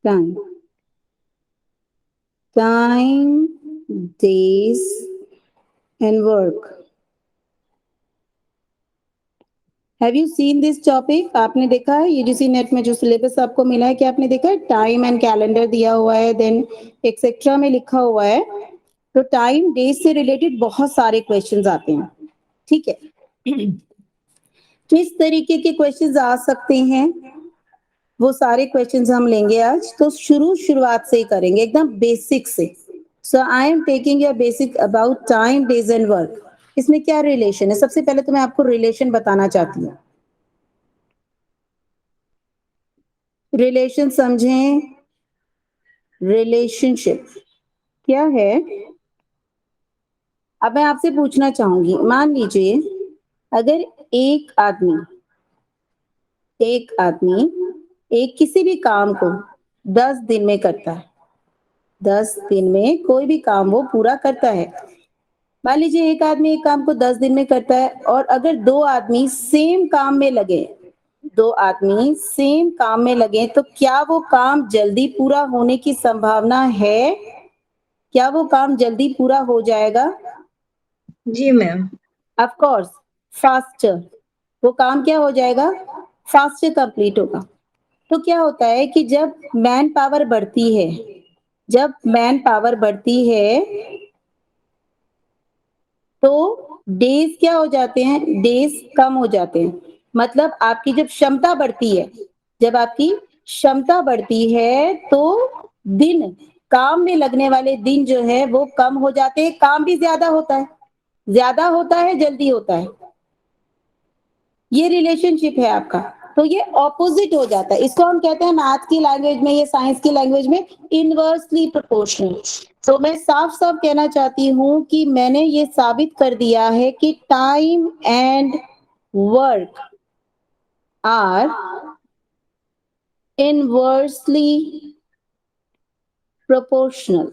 Time. Time, days, and work. Have you seen this topic? आपने देखा है UGC NET में जो सिलेबस आपको मिला है, क्या आपने देखा है? टाइम एंड कैलेंडर दिया हुआ है, देन एक्सेट्रा में लिखा हुआ है। तो टाइम डेज से रिलेटेड बहुत सारे क्वेश्चंस आते हैं, ठीक है। किस तरीके के क्वेश्चंस आ सकते हैं, वो सारे क्वेश्चंस हम लेंगे आज। तो शुरुआत से ही करेंगे, एकदम बेसिक से। So I am taking your basic about time, days and work. इसमें क्या रिलेशन है? सबसे पहले तो मैं आपको रिलेशन बताना चाहती हूँ। रिलेशन समझें। रिलेशनशिप क्या है? अब मैं आपसे पूछना चाहूंगी, मान लीजिए अगर एक आदमी एक किसी भी काम को 10 दिन में करता है, 10 दिन में कोई भी काम वो पूरा करता है। मान लीजिए एक आदमी एक काम को 10 दिन में करता है, और अगर दो आदमी सेम काम में लगे तो क्या वो काम जल्दी पूरा होने की संभावना है? क्या वो काम जल्दी पूरा हो जाएगा? जी मैम। Of course, faster. वो काम क्या हो जाएगा? फास्टर कंप्लीट होगा। तो क्या होता है कि जब मैन पावर बढ़ती है तो डेज क्या हो जाते हैं? डेज कम हो जाते हैं। मतलब आपकी जब आपकी क्षमता बढ़ती है तो दिन, काम में लगने वाले दिन जो है वो कम हो जाते हैं, काम भी ज्यादा होता है, जल्दी होता है। ये रिलेशनशिप है आपका। तो ये ऑपोजिट हो जाता है, इसको हम कहते हैं मैथ की लैंग्वेज में या साइंस की लैंग्वेज में इनवर्सली प्रोपोर्शनल। तो मैं साफ साफ कहना चाहती हूं कि मैंने ये साबित कर दिया है कि time and work are inversely proportional.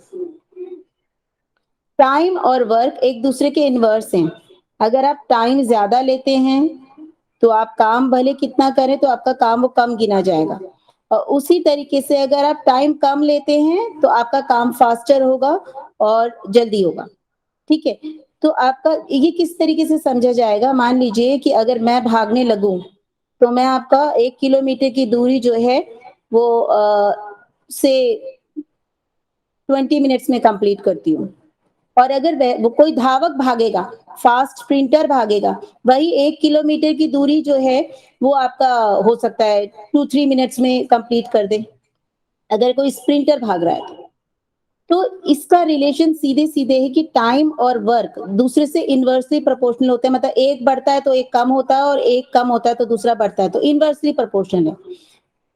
Time और वर्क एक दूसरे के इनवर्स हैं। अगर आप टाइम ज्यादा लेते हैं तो आप काम भले कितना करें तो आपका काम वो कम गिना जाएगा, और उसी तरीके से अगर आप टाइम कम लेते हैं तो आपका काम फास्टर होगा और जल्दी होगा, ठीक है। तो आपका ये किस तरीके से समझा जाएगा? मान लीजिए कि अगर मैं भागने लगूं तो मैं आपका 1 किलोमीटर की दूरी जो है वो से 20 मिनट्स में कंप्लीट करती हूँ। और अगर वो कोई धावक भागेगा, फास्ट स्प्रिंटर भागेगा, वही 1 किलोमीटर की दूरी जो है वो आपका हो सकता है 2-3 मिनट्स में कंप्लीट कर दे, अगर कोई स्प्रिंटर भाग रहा है तो इसका रिलेशन सीधे सीधे है कि टाइम और वर्क दूसरे से इनवर्सली प्रोपोर्शनल होते हैं। मतलब एक बढ़ता है तो एक कम होता है, और एक कम होता है तो दूसरा बढ़ता है, तो इनवर्सली प्रोपोर्शनल है।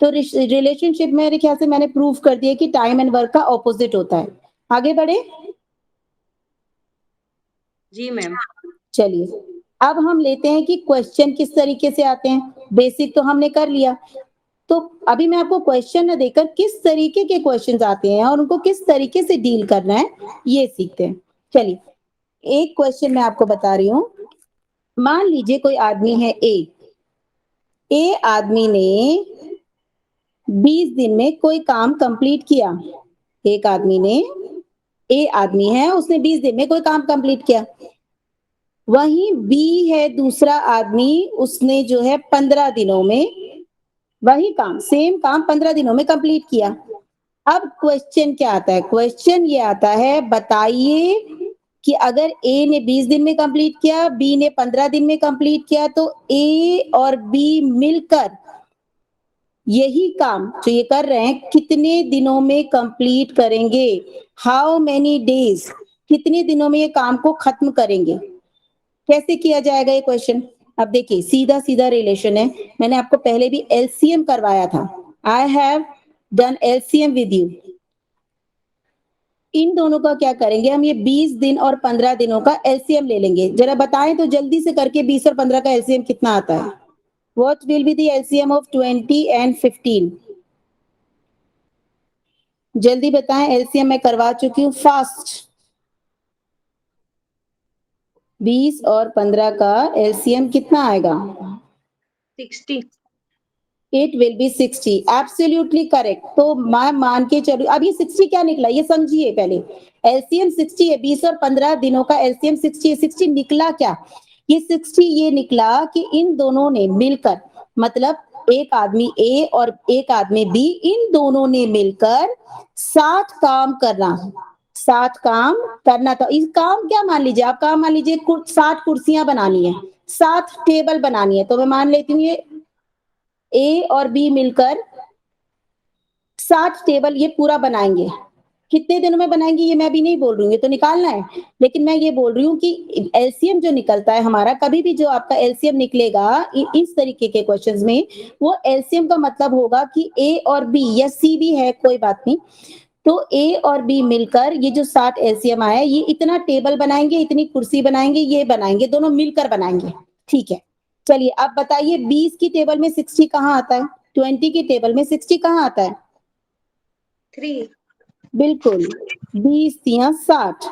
तो रिलेशनशिप मेरे ख्याल से मैंने प्रूव कर दिया कि टाइम एंड वर्क का ऑपोजिट होता है। आगे बढ़े। जी मैम। चलिए, अब हम लेते हैं कि क्वेश्चन किस तरीके से आते हैं। बेसिक तो हमने कर लिया, तो अभी मैं आपको क्वेश्चन न देकर किस तरीके के क्वेश्चंस आते हैं और उनको किस तरीके से डील करना है ये सीखते हैं। चलिए, एक क्वेश्चन मैं आपको बता रही हूँ। मान लीजिए कोई आदमी है ए आदमी ने 20 दिन में कोई काम कंप्लीट किया। एक आदमी ने ए आदमी है, उसने 20 दिन में कोई काम कंप्लीट किया। वहीं बी है दूसरा आदमी, उसने जो है 15 दिनों में वही काम, सेम काम 15 दिनों में कंप्लीट किया। अब क्वेश्चन क्या आता है? क्वेश्चन ये आता है, बताइए कि अगर ए ने 20 दिन में कंप्लीट किया, बी ने 15 दिन में कंप्लीट किया, तो ए और बी मिलकर यही काम जो ये कर रहे हैं कितने दिनों में कंप्लीट करेंगे? हाउ मेनी डेज, कितने दिनों में ये काम को खत्म करेंगे? कैसे किया जाएगा ये क्वेश्चन? अब देखिए, सीधा सीधा रिलेशन है। मैंने आपको पहले भी एलसीएम करवाया था। I have done LCM with you. इन दोनों का क्या करेंगे हम? ये 20 दिन और 15 दिनों का एलसीएम ले लेंगे। जरा बताएं तो जल्दी से करके, 20 और 15 का एलसीएम कितना आता है? What will be the LCM of 20 and 15? जल्दी बताएं, एलसीएम मैं करवा चुकी हूँ, फास्ट। 20 और 15 का एलसीएम कितना आएगा? 60। It will be 60, absolutely correct. तो मैं मान के चलू, अब ये 60 क्या निकला ये समझिए पहले। एलसीएम 60 है, 20 और 15 दिनों का एलसीएम 60 है। 60 निकला क्या, ये 60 ये निकला कि इन दोनों ने मिलकर, मतलब एक आदमी ए और एक आदमी बी, इन दोनों ने मिलकर 60 काम करना, 60 काम करना था। इस काम क्या मान लीजिए आप, काम मान लीजिए 60 कुर्सियां बनानी है, 60 टेबल बनानी है। तो मैं मान लेती हूँ ये ए और बी मिलकर 60 टेबल ये पूरा बनाएंगे। कितने दिनों में बनाएंगे ये मैं अभी नहीं बोल रही हूँ, ये तो निकालना है। लेकिन मैं ये बोल रही हूँ कि एलसीएम जो निकलता है हमारा, कभी भी जो आपका एलसीएम निकलेगा इस तरीके के क्वेश्चंस में, वो एलसीएम का मतलब होगा कि ए और बी या सी भी है कोई बात नहीं, तो ए और बी मिलकर ये जो 60 एलसीएम आया, ये इतना टेबल बनाएंगे, इतनी कुर्सी बनाएंगे, ये बनाएंगे, दोनों मिलकर बनाएंगे। ठीक है, चलिए अब बताइए 20 की टेबल में 60 कहाँ आता है, 20 की टेबल में 60 कहाँ आता है? 3 बिल्कुल, 20 तिया 60।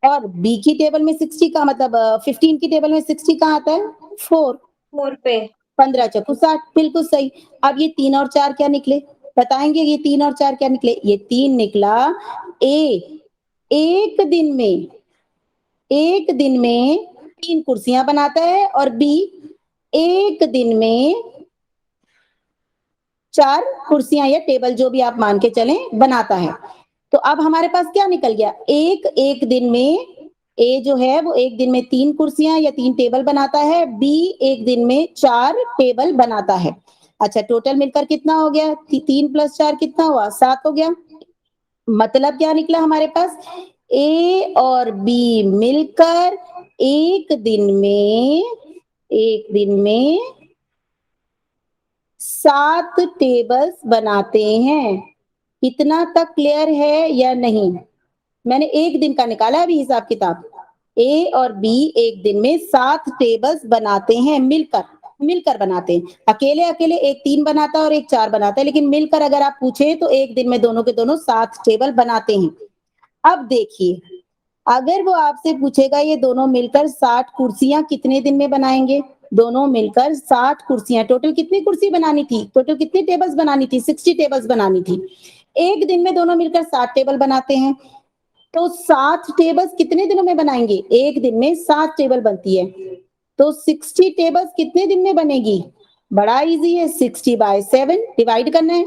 और बी की टेबल में 60 का मतलब 15 की टेबल में 60 कहाँ आता है? 4। 4 पे 15 चौको 60, बिल्कुल सही। अब ये 3 और 4 क्या निकले, बताएंगे ये 3 और 4 क्या निकले? ये 3 निकला ए एक दिन में, एक दिन में 3 कुर्सियां बनाता है, और बी एक दिन में 4 कुर्सियां या टेबल जो भी आप मान के चलें बनाता है। तो अब हमारे पास क्या निकल गया, एक दिन में ए जो है वो एक दिन में 3 कुर्सियां या 3 टेबल बनाता है, बी एक दिन में 4 टेबल बनाता है। अच्छा, टोटल मिलकर कितना हो गया? 3 प्लस 4 कितना हुआ? 7 हो गया। मतलब क्या निकला हमारे पास, ए और बी मिलकर एक दिन में, एक दिन में 7 टेबल्स बनाते हैं। इतना तक क्लियर है या नहीं? मैंने एक दिन का निकाला अभी हिसाब किताब। ए और बी एक दिन में 7 टेबल्स बनाते हैं, मिलकर, मिलकर बनाते हैं। अकेले अकेले एक 3 बनाता है और एक 4 बनाता है, लेकिन मिलकर अगर आप पूछे तो एक दिन में दोनों के दोनों 7 टेबल बनाते हैं। अब देखिए, अगर वो आपसे पूछेगा ये दोनों मिलकर 60 कुर्सियां कितने दिन में बनाएंगे, दोनों मिलकर 60 कुर्सियां, टोटल कितनी कुर्सी बनानी थी, टोटल कितनी टेबल्स बनानी थी? 60 टेबल्स बनानी थी। एक दिन में दोनों मिलकर 60 टेबल बनाते हैं, तो 7 टेबल्स कितने दिनों में बनाएंगे? एक दिन में 7 टेबल बनती है, तो 60 टेबल्स कितने दिन में बनेगी? बड़ा इजी है, 60/7 डिवाइड करना है।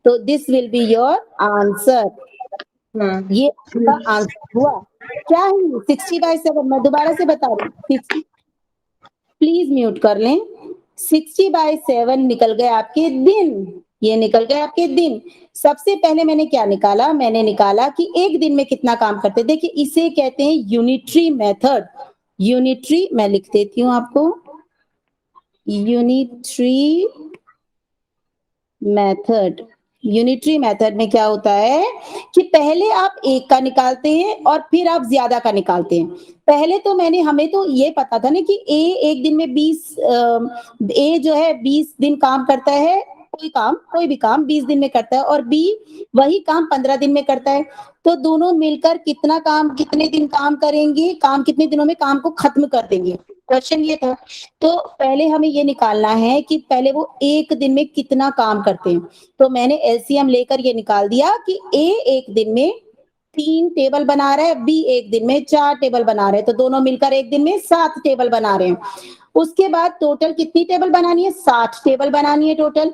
तो this will be your answer. ये आपका आंसर हुआ। क्या है 60/7? मैं दोबारा से बता रही हूँ, 60, प्लीज म्यूट कर लें। 60/7 निकल गए आपके दिन, ये निकल गए आपके दिन। सबसे पहले मैंने क्या निकाला, मैंने निकाला कि एक दिन में कितना काम करते हैं। देखिए इसे कहते हैं यूनिटरी मेथड। यूनिटरी, मैं लिख देती हूँ आपको, यूनिटरी मेथड। यूनिटरी मेथड में क्या होता है कि पहले आप एक का निकालते हैं और फिर आप ज्यादा का निकालते हैं। पहले तो हमें तो ये पता था ना कि ए एक दिन में 20, ए जो है 20 दिन काम करता है, कोई काम, कोई भी काम 20 दिन में करता है, और बी वही काम 15 दिन में करता है। तो दोनों मिलकर कितना काम, कितने दिन काम करेंगे, काम कितने दिनों में काम को खत्म कर देंगे, क्वेश्चन ये था। तो पहले हमें ये निकालना है कि पहले वो एक दिन में कितना काम करते हैं। तो मैंने एलसीएम लेकर ये निकाल दिया कि ए एक दिन में 3 टेबल बना रहा है, बी एक दिन में 4 टेबल बना रहे हैं, तो दोनों मिलकर एक दिन में 7 टेबल बना रहे हैं। उसके बाद टोटल कितनी टेबल बनानी है? 60 टेबल बनानी है टोटल।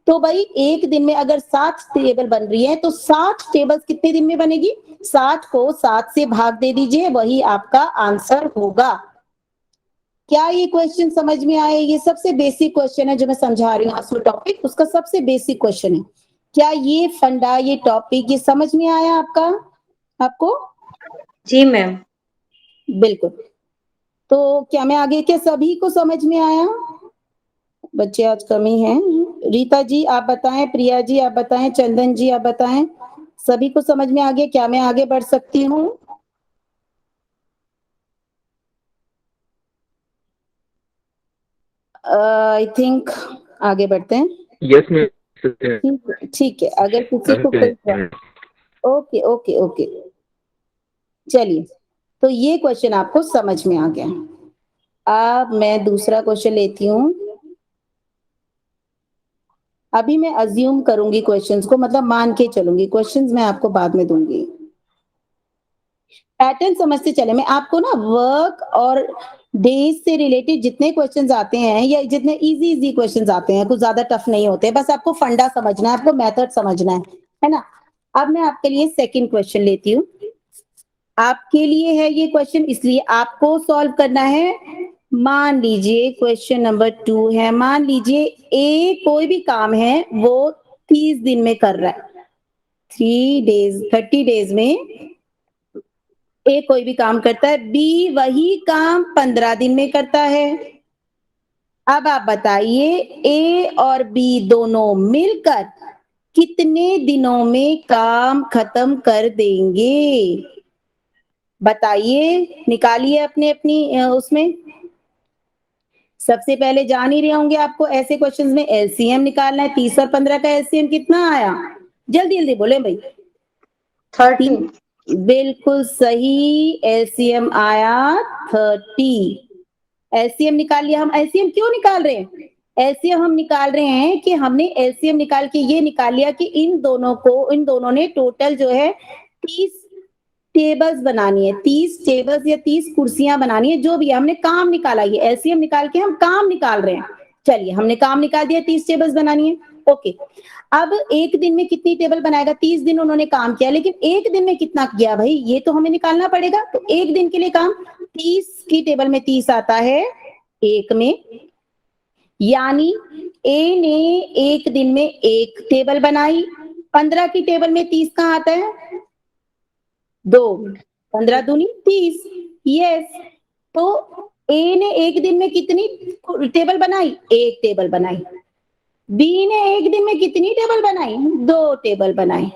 तो भाई एक दिन में अगर 7 टेबल बन रही है तो 60 टेबल कितने दिन में बनेगी? 60 को 7 से भाग दे दीजिए, वही आपका आंसर होगा। क्या ये क्वेश्चन समझ में आए? ये सबसे बेसिक क्वेश्चन है जो मैं समझा रही हूँ, असली टॉपिक उसका सबसे बेसिक क्वेश्चन है। क्या ये फंडा, ये टॉपिक ये समझ में आया आपका, आपको? जी मैम। बिल्कुल। तो क्या मैं आगे, क्या सभी को समझ में आया? बच्चे आज कमी है। रीता जी आप बताएं, प्रिया जी आप बताएं, चंदन जी आप बताएं, सभी को समझ में आ गया? क्या मैं आगे बढ़ सकती हूँ? आई थिंक आगे बढ़ते हैं। Yes ma'am. ठीक है, अगर किसी को कोई, ओके ओके ओके, चलिए, तो ये क्वेश्चन आपको समझ में आ गया। अब मैं दूसरा क्वेश्चन लेती हूँ। अभी मैं अज्यूम करूंगी क्वेश्चंस को, मतलब मान के चलूंगी, क्वेश्चंस मैं आपको बाद में दूंगी। पैटर्न समझते चले, मैं आपको ना वर्क और डेज से रिलेटेड जितने क्वेश्चंस आते हैं या जितने इजी इजी क्वेश्चंस आते हैं, कुछ ज्यादा टफ नहीं होते, बस आपको फंडा समझना है, आपको मेथड समझना है ना। अब मैं आपके लिए सेकंड क्वेश्चन लेती हूँ। आपके लिए है ये क्वेश्चन, इसलिए आपको सॉल्व करना है। मान लीजिए क्वेश्चन नंबर 2 है, मान लीजिए ए कोई भी काम है वो 30 दिन में कर रहा है, 30 डेज में ए कोई भी काम करता है, बी वही काम 15 दिन में करता है। अब आप बताइए ए और बी दोनों मिलकर कितने दिनों में काम खत्म कर देंगे? बताइए, निकालिए अपने अपनी उसमें। सबसे पहले जान ही रहे होंगे आपको ऐसे क्वेश्चंस में एलसीएम निकालना है। 30 और 15 का एलसीएम कितना आया? जल्दी जल्दी बोले भाई। 30। बिल्कुल सही, एलसीएम आया 30। एलसीएम निकाल लिया। हम एलसीएम क्यों निकाल रहे हैं? एलसीएम हम निकाल रहे हैं कि हमने एलसीएम निकाल के ये निकाल लिया कि इन दोनों ने टोटल जो है 30 टेबल्स बनानी है, 30 टेबल्स या 30 कुर्सियां बनानी है, जो भी है, हमने काम निकाला। ये एलसीएम निकाल के हम काम निकाल रहे हैं। चलिए, हमने काम निकाल दिया, 30 टेबल्स बनानी है। ओके, अब एक दिन में कितनी टेबल बनाएगा? 30 दिन उन्होंने काम किया, लेकिन एक दिन में कितना किया भाई, ये तो हमें निकालना पड़ेगा। तो एक दिन के लिए काम 30 की टेबल में 30 आता है एक में, यानी ए ने एक दिन में एक टेबल बनाई। 15 की टेबल में 30 कहां आता है? 2, 15 दूनी 30। यस, तो ए ने एक दिन में कितनी टेबल बनाई? एक टेबल बनाई। बी ने एक दिन में कितनी टेबल बनाई? 2 टेबल बनाई।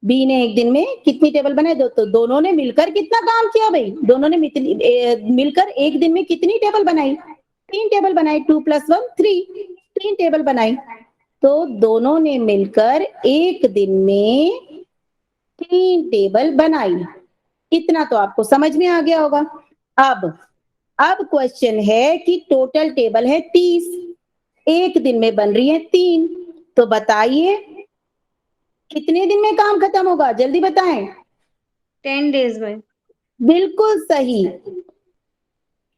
बी ने एक दिन में कितनी टेबल बनाई? 2। तो दोनों ने मिलकर कितना काम किया भाई? दोनों ने मिलकर एक दिन में कितनी टेबल बनाई? 3 टेबल बनाई। 2 + 1 3, 3 टेबल बनाई। तो दोनों ने मिलकर एक दिन में 3 टेबल बनाई। इतना तो आपको समझ में आ गया होगा। अब क्वेश्चन है कि टोटल टेबल है 30, एक दिन में बन रही है 3, तो बताइए कितने दिन में काम खत्म होगा? जल्दी बताएं। 10 डेज में। बिल्कुल सही।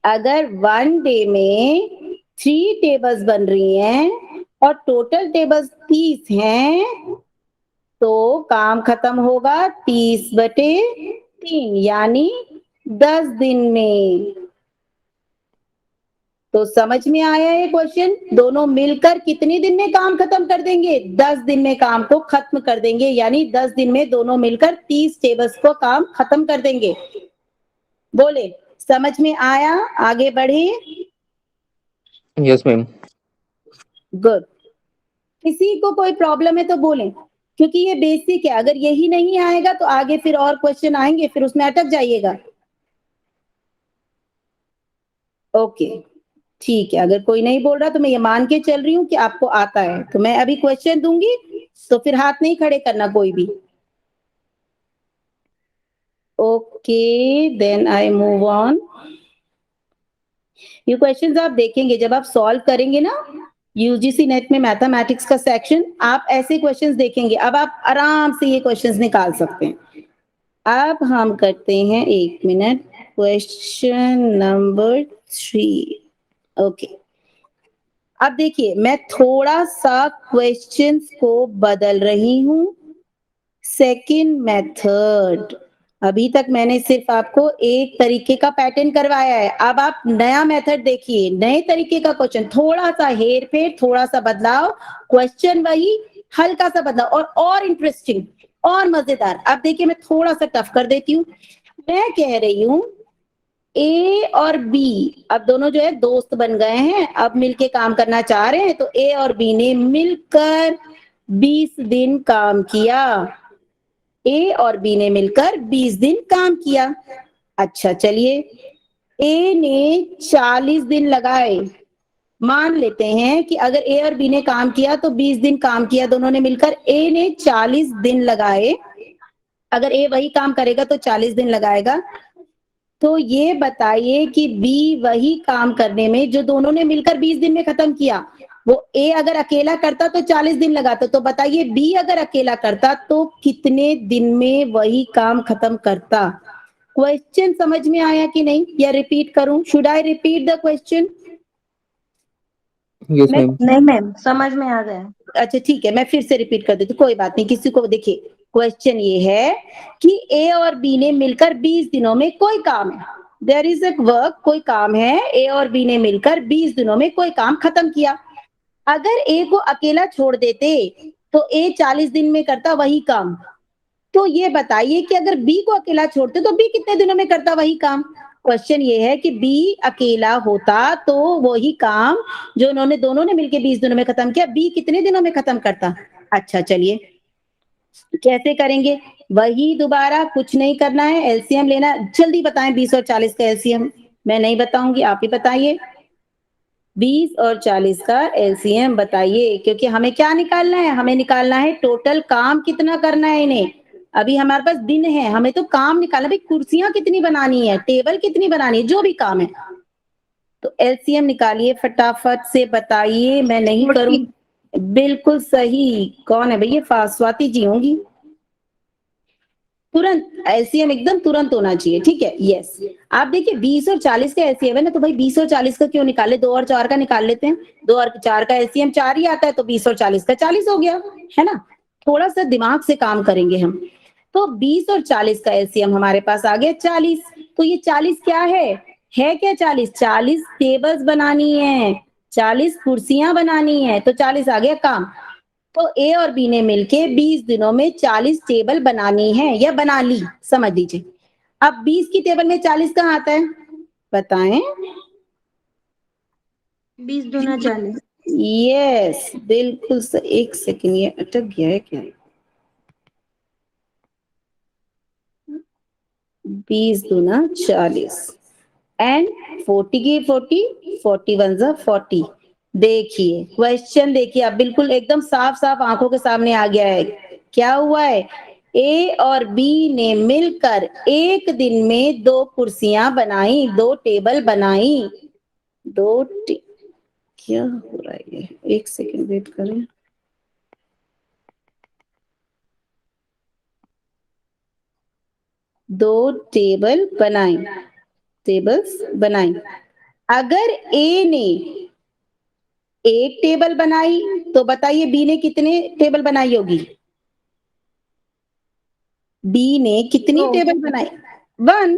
अगर 1 डे में 3 टेबल्स बन रही हैं और टोटल टेबल्स 30 हैं, तो काम खत्म होगा 30/3, यानी 10 दिन में। तो समझ में आया ये क्वेश्चन? दोनों मिलकर कितने दिन में काम खत्म कर देंगे? 10 दिन में काम को खत्म कर देंगे, यानी 10 दिन में दोनों मिलकर 30 टेबल्स को काम खत्म कर देंगे। बोले, समझ में आया? आगे बढ़े। Yes ma'am. गुड। किसी को कोई प्रॉब्लम है तो बोलें, क्योंकि ये बेसिक है। अगर यही नहीं आएगा तो आगे फिर और क्वेश्चन आएंगे, फिर उसमें अटक जाइएगा। ओके, ठीक है। अगर कोई नहीं बोल रहा तो मैं ये मान के चल रही हूँ कि आपको आता है। तो मैं अभी क्वेश्चन दूंगी, तो फिर हाथ नहीं खड़े करना कोई भी। Okay, then I move on. ये क्वेश्चंस आप देखेंगे जब आप सॉल्व करेंगे ना यूजीसी नेट में मैथमेटिक्स का सेक्शन, आप ऐसे क्वेश्चंस देखेंगे। अब आप आराम से ये क्वेश्चंस निकाल सकते हैं। अब हम करते हैं, 1 मिनट, क्वेश्चन नंबर 3। ओके, अब देखिए मैं थोड़ा सा क्वेश्चंस को बदल रही हूं। सेकंड मेथड, अभी तक मैंने सिर्फ आपको एक तरीके का पैटर्न करवाया है। अब आप नया मेथड देखिए, नए तरीके का क्वेश्चन, थोड़ा सा हेर फेर, थोड़ा सा बदलाव, क्वेश्चन वही, हल्का सा बदलाव, और इंटरेस्टिंग और मजेदार। अब देखिए मैं थोड़ा सा टफ कर देती हूँ। मैं कह रही हूँ ए और बी अब दोनों जो है दोस्त बन गए हैं, अब मिलके काम करना चाह रहे हैं। तो ए और बी ने मिलकर 20 दिन काम किया। ए और बी ने मिलकर 20 दिन काम किया। अच्छा, चलिए, ए ने 40 दिन लगाए। मान लेते हैं कि अगर ए और बी ने काम किया तो 20 दिन काम किया दोनों ने मिलकर। ए ने 40 दिन लगाए, अगर ए वही काम करेगा तो 40 दिन लगाएगा। तो ये बताइए कि बी वही काम करने में जो दोनों ने मिलकर 20 दिन में खत्म किया, वो ए अगर अकेला करता तो 40 दिन लगाता, तो बताइए बी अगर अकेला करता तो कितने दिन में वही काम खत्म करता? क्वेश्चन समझ में आया कि नहीं, या रिपीट करूं? Should I repeat the question? Yes, मैं ma'am. नहीं मैम, समझ में आ गया। अच्छा ठीक है, मैं फिर से रिपीट कर देती हूँ, कोई बात नहीं। किसी को देखिए, क्वेश्चन ये है कि ए और बी ने मिलकर 20 दिनों में कोई काम है, देयर इज अ वर्क, कोई काम है, ए और बी ने मिलकर 20 दिनों में कोई काम खत्म किया। अगर ए को अकेला छोड़ देते तो ए 40 दिन में करता वही काम। तो ये बताइए कि अगर बी को अकेला छोड़ते तो बी कितने दिनों में करता वही काम? क्वेश्चन ये है कि बी अकेला होता तो वही काम जो उन्होंने दोनों ने मिलकर 20 दिनों में खत्म किया, बी कितने दिनों में खत्म करता? अच्छा चलिए, कैसे करेंगे? वही दोबारा कुछ नहीं करना है, एलसीएम लेना है। जल्दी बताएं 20 और 40 का एलसीएम। मैं नहीं बताऊंगी, आप ही बताइए। 20 और 40 का एलसीएम बताइए, क्योंकि हमें क्या निकालना है? हमें निकालना है टोटल काम कितना करना है इन्हें। अभी हमारे पास दिन है, हमें तो काम निकालना है। भाई कुर्सियां कितनी बनानी है, टेबल कितनी बनानी है, जो भी काम है। तो एलसीएम निकालिए, फटाफट से बताइए, मैं नहीं 40। करूं। बिल्कुल सही। कौन है भैया? स्वाति जी होंगी। तुरंत एलसीएम एकदम तुरंत होना चाहिए, ठीक है। यस, आप देखिए 20 और 40 का एलसीएम है ना, तो भाई 20 और 40 का क्यों निकाले, 2 और 4 का निकाल लेते हैं। 2 और 4 का एलसीएम 4 ही आता है, तो 20 और 40 का 40 हो गया, है ना। थोड़ा सा दिमाग से काम करेंगे हम। तो 20 और 40 का एलसीएम हमारे पास आ गया 40। तो ये 40 क्या है क्या? 40 टेबल्स बनानी है, 40 कुर्सियां बनानी है, तो 40 आ गया काम। तो ए और बी ने मिलके 20 दिनों में 40 टेबल बनानी है या बना ली, समझ लीजिए। अब 20 की टेबल में 40 कहाँ आता है, बताएं? 20 दूना 40। यस, बिल्कुल एक सेकंड, ये अटक गया है क्या? 20 दूना 40 एंड 40 की 40, 41 जा 40। देखिए क्वेश्चन, देखिए अब बिल्कुल एकदम साफ साफ आंखों के सामने आ गया है। क्या हुआ है? ए और बी ने मिलकर एक दिन में 2 कुर्सियां बनाई, 2 टेबल बनाई। दो टे... क्या हो रहा है ये? एक सेकंड वेट करें। दो टेबल बनाई, टेबल्स बनाई। अगर ए ने एक टेबल बनाई तो बताइए बी ने कितने टेबल बनाई होगी? बी ने कितनी 2। टेबल बनाई? 1।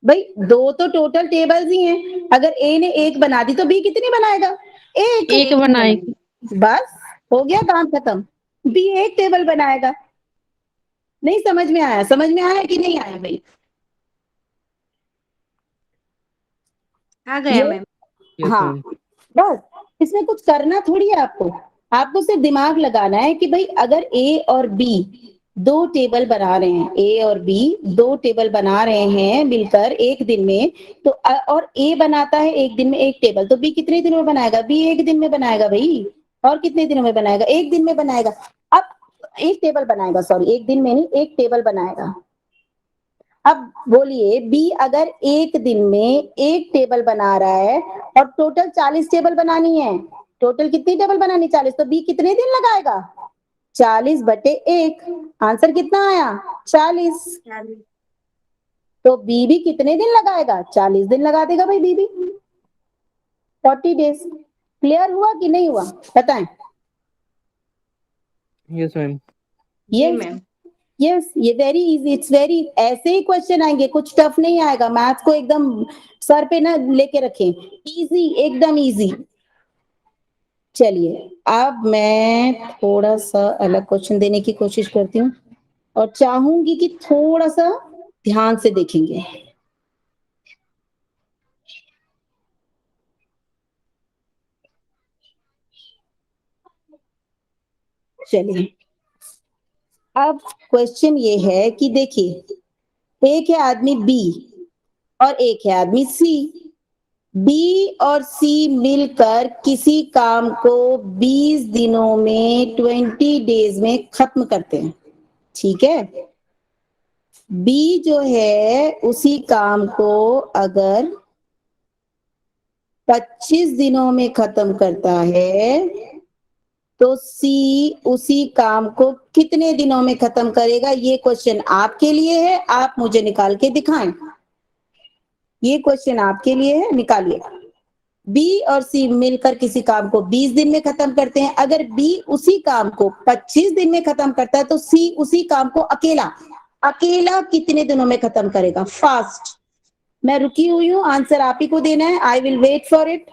भाई 2 तो टोटल टेबल्स ही हैं। अगर ए ने एक बना दी तो बी कितनी बनाएगा? एक। एक बनाएगी। बस, हो गया काम खत्म। बी एक टेबल बनाएगा। नहीं समझ में आया? समझ में आया कि नहीं आया भाई? आ गया ये मैम। Yes, हाँ, ma'am. बस इसमें कुछ करना थोड़ी है आपको। आपको सिर्फ दिमाग लगाना है कि भाई अगर ए और बी 2 टेबल बना रहे हैं, ए और बी 2 टेबल बना रहे हैं मिलकर एक दिन में, तो और ए बनाता है एक दिन में एक टेबल, तो बी कितने दिनों में बनाएगा? बी एक दिन में बनाएगा भाई। और कितने दिनों में बनाएगा? एक दिन में बनाएगा। अब एक टेबल बनाएगा, सॉरी एक दिन में नहीं, एक टेबल बनाएगा। अब बोलिए बी अगर एक दिन में एक टेबल बना रहा है और टोटल 40 टेबल बनानी है, टोटल कितनी टेबल बनानी? 40, तो बी कितने दिन लगाएगा? 40 बटे 1। आंसर कितना आया? 40। 40। तो बी भी कितने दिन लगाएगा? 40 दिन लगा देगा भाई बी भी, 40 डेज। क्लियर हुआ कि नहीं हुआ, बताएं? Yes, ma'am. जी यस, मैम। यस, ये वेरी इजी, इट्स वेरी, ऐसे ही क्वेश्चन आएंगे, कुछ टफ नहीं आएगा। मैथ्स को एकदम सर पे ना लेके रखें, इजी, एकदम इजी। चलिए अब मैं थोड़ा सा अलग क्वेश्चन देने की कोशिश करती हूँ और चाहूंगी कि थोड़ा सा ध्यान से देखेंगे। चलिए, अब क्वेश्चन ये है कि देखिए एक है आदमी बी और एक है आदमी सी। बी और सी मिलकर किसी काम को 20 दिनों में, 20 डेज में खत्म करते हैं, ठीक है। बी जो है उसी काम को अगर 25 दिनों में खत्म करता है तो सी उसी काम को कितने दिनों में खत्म करेगा? ये क्वेश्चन आपके लिए है, आप मुझे निकाल के दिखाएं। ये क्वेश्चन आपके लिए है, निकालिए। बी और सी मिलकर किसी काम को 20 दिन में खत्म करते हैं। अगर बी उसी काम को 25 दिन में खत्म करता है तो सी उसी काम को अकेला अकेला कितने दिनों में खत्म करेगा? फास्ट। मैं रुकी हुई हूं, आंसर आप ही को देना है। I will wait for it.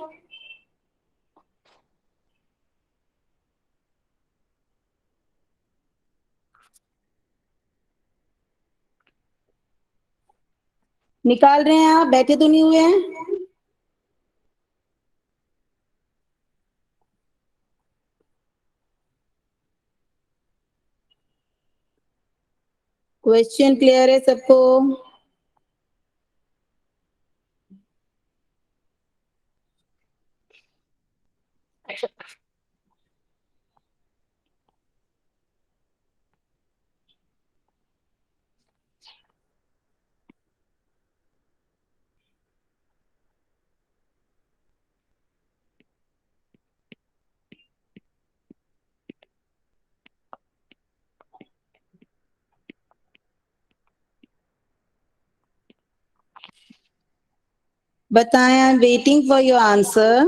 निकाल रहे हैं आप? बैठे तो नहीं हुए हैं? क्वेश्चन क्लियर है सबको? बताएं। I am waiting for your answer.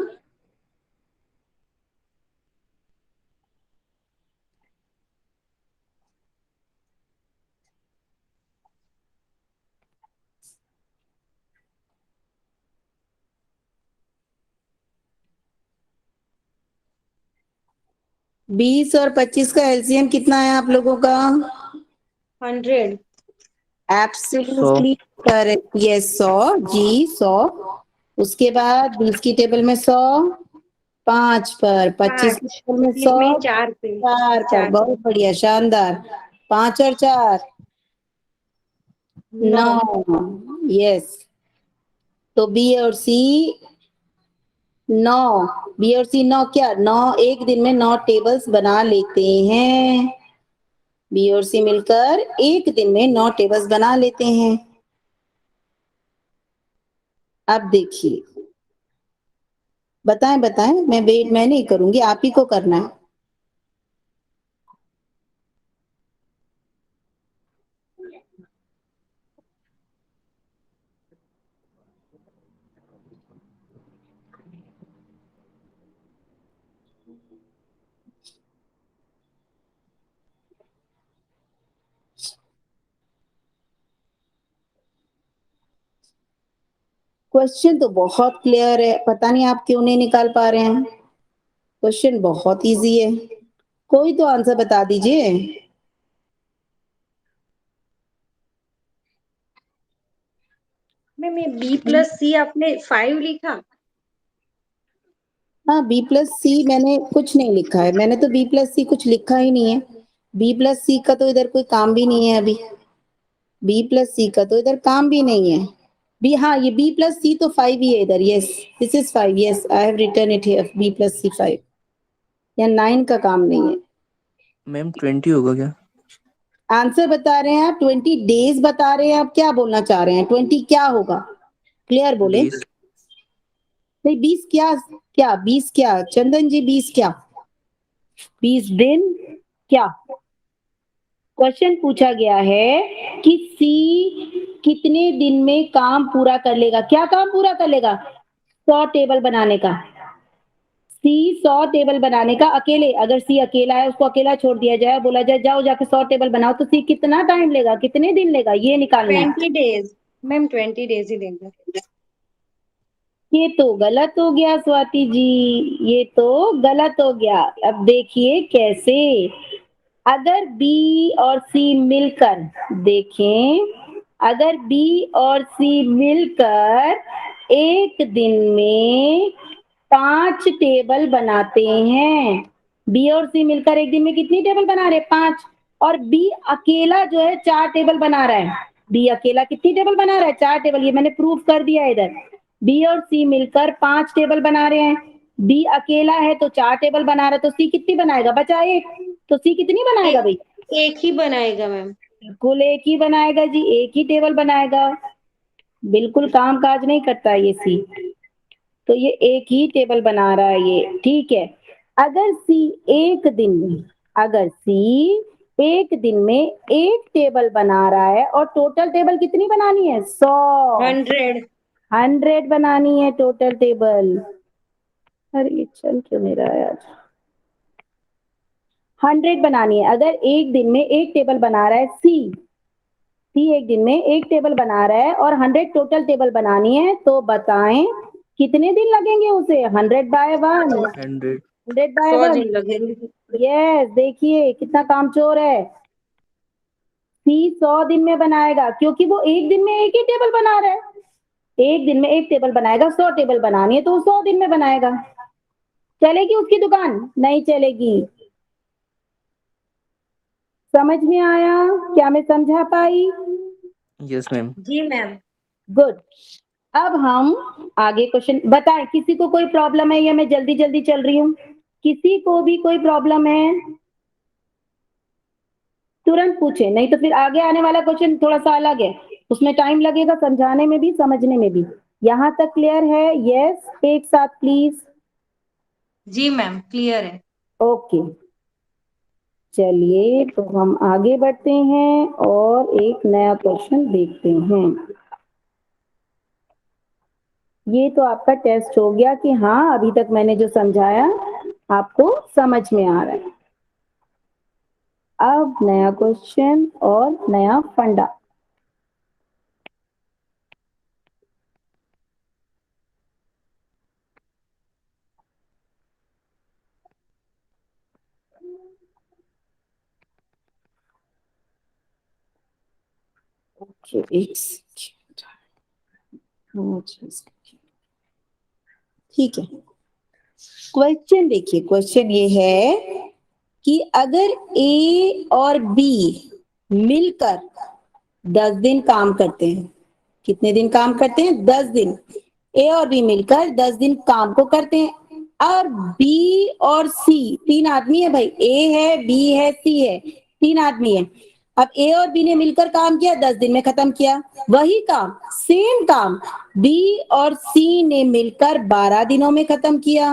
बीस और 25 का एलसीएम कितना है आप लोगों का? 100। Absolutely correct. यस, 100 जी, 100। उसके बाद 20 की टेबल में 100, 5 पर, 25 की 5। टेबल में स्लिप 100, में 4 पे। 4 पर। 4 बहुत बढ़िया, शानदार। 5 और 4 9। 9। यस। तो बी और सी 9। बी और सी 9 क्या? 9 एक दिन में 9 टेबल्स बना लेते हैं। बी और सी मिलकर एक दिन में 9 टेबल्स बना लेते हैं। अब देखिए, बताएं बताएं। मैं वेट मैं नहीं करूंगी, आप ही को करना है। क्वेश्चन तो बहुत क्लियर है, पता नहीं आप क्यों नहीं निकाल पा रहे हैं। क्वेश्चन बहुत इजी है, कोई तो आंसर बता दीजिए। मैम ये बी प्लस सी आपने 5 लिखा? हाँ, बी प्लस सी मैंने कुछ नहीं लिखा है। मैंने तो बी प्लस सी कुछ लिखा ही नहीं है। बी प्लस सी का तो इधर कोई काम भी नहीं है अभी। बी प्लस सी का तो इधर काम भी नहीं है। बी, हाँ, ये बी प्लस सी तो 5 ही है इधर। Yes, this is 5। Yes, I have written it here, B plus C 5। या 9 का काम नहीं है। मैम 20 होगा क्या? आंसर बता रहे हैं आप, 20 डेज बता रहे हैं आप, क्या बोलना चाह रहे हैं? 20 क्या होगा? क्लियर बोले। 20। नहीं, 20 क्या? क्या 20 क्या चंदन जी? 20 क्या? 20 दिन क्या? क्वेश्चन पूछा गया है कि सी कितने दिन में काम पूरा कर लेगा? क्या काम पूरा कर लेगा? 100 टेबल बनाने का। सी 100 टेबल बनाने का अकेले। अगर सी अकेला है, उसको अकेला छोड़ दिया जाए, बोला जाए जाओ जाके 100 टेबल बनाओ, तो सी कितना टाइम लेगा, कितने दिन लेगा, ये निकालना है। 20 डेज। मैम 20 डेज ही देंगे। ये तो गलत हो गया स्वाति जी, ये तो गलत हो गया। अब देखिए कैसे। अगर बी और सी मिलकर, देखें, अगर बी और सी मिलकर एक दिन में 5 टेबल बनाते हैं। बी और सी मिलकर एक दिन में कितनी टेबल बना रहे? 5। और बी अकेला जो है 4 टेबल बना रहा है। बी अकेला कितनी टेबल बना रहा है? 4 टेबल। ये मैंने प्रूफ कर दिया है इधर। बी और सी मिलकर 5 टेबल बना रहे हैं। बी अकेला है तो 4 टेबल बना रहा है, तो सी कितनी बनाएगा? बचा एक। तो सी कितनी बनाएगा भाई? एक ही बनाएगा मैम। बिल्कुल एक ही बनाएगा जी, एक ही टेबल बनाएगा। बिल्कुल काम काज नहीं करता ये सी। तो ये एक ही टेबल बना रहा है ये, ठीक है। अगर सी एक दिन में, अगर सी एक दिन में एक टेबल बना रहा है और टोटल टेबल कितनी बनानी है? 100, 100। 100 बनानी है टोटल टेबल। अरे ये चल क्यों नहीं रहा है आज? 100 बनानी है। अगर एक दिन में एक टेबल बना रहा है सी एक दिन में एक टेबल बना रहा है और 100 टोटल टेबल बनानी है, तो बताएं कितने दिन लगेंगे उसे? 100 बाय 1, 100। 100 बाय 100 1। दिन लगेंगे। यस, देखिए कितना कामचोर है। सी 100 दिन में बनाएगा, क्योंकि वो एक दिन में एक ही टेबल बना रहा है। एक दिन में एक टेबल बनाएगा, 100 टेबल बनानी है तो वो 100 दिन में बनाएगा। चलेगी उसकी दुकान? नहीं चलेगी। समझ में आया? क्या मैं समझा पाई? Yes ma'am. जी मैम। गुड। अब हम आगे क्वेश्चन बताएं, किसी को कोई प्रॉब्लम है या मैं जल्दी जल्दी चल रही हूँ? किसी को भी कोई प्रॉब्लम है तुरंत पूछे, नहीं तो फिर आगे आने वाला क्वेश्चन थोड़ा सा अलग है, उसमें टाइम लगेगा समझाने में भी समझने में भी। यहां तक क्लियर है? यस एक साथ प्लीज। जी मैम क्लियर है। ओके, चलिए तो हम आगे बढ़ते हैं और एक नया क्वेश्चन देखते हैं। ये तो आपका टेस्ट हो गया कि हाँ अभी तक मैंने जो समझाया आपको समझ में आ रहा है। अब नया क्वेश्चन और नया फंडा। ओके एक सेकंड, ठीक है। क्वेश्चन देखिए, क्वेश्चन ये है कि अगर ए और बी मिलकर 10 दिन काम करते हैं, कितने दिन काम करते हैं? 10 दिन। ए और बी मिलकर 10 दिन काम को करते हैं और बी और सी, तीन आदमी है भाई, ए है बी है सी है, तीन आदमी है। अब ए और बी ने मिलकर काम किया, 10 दिन में खत्म किया। वही काम, सेम काम बी और सी ने मिलकर 12 दिनों में खत्म किया।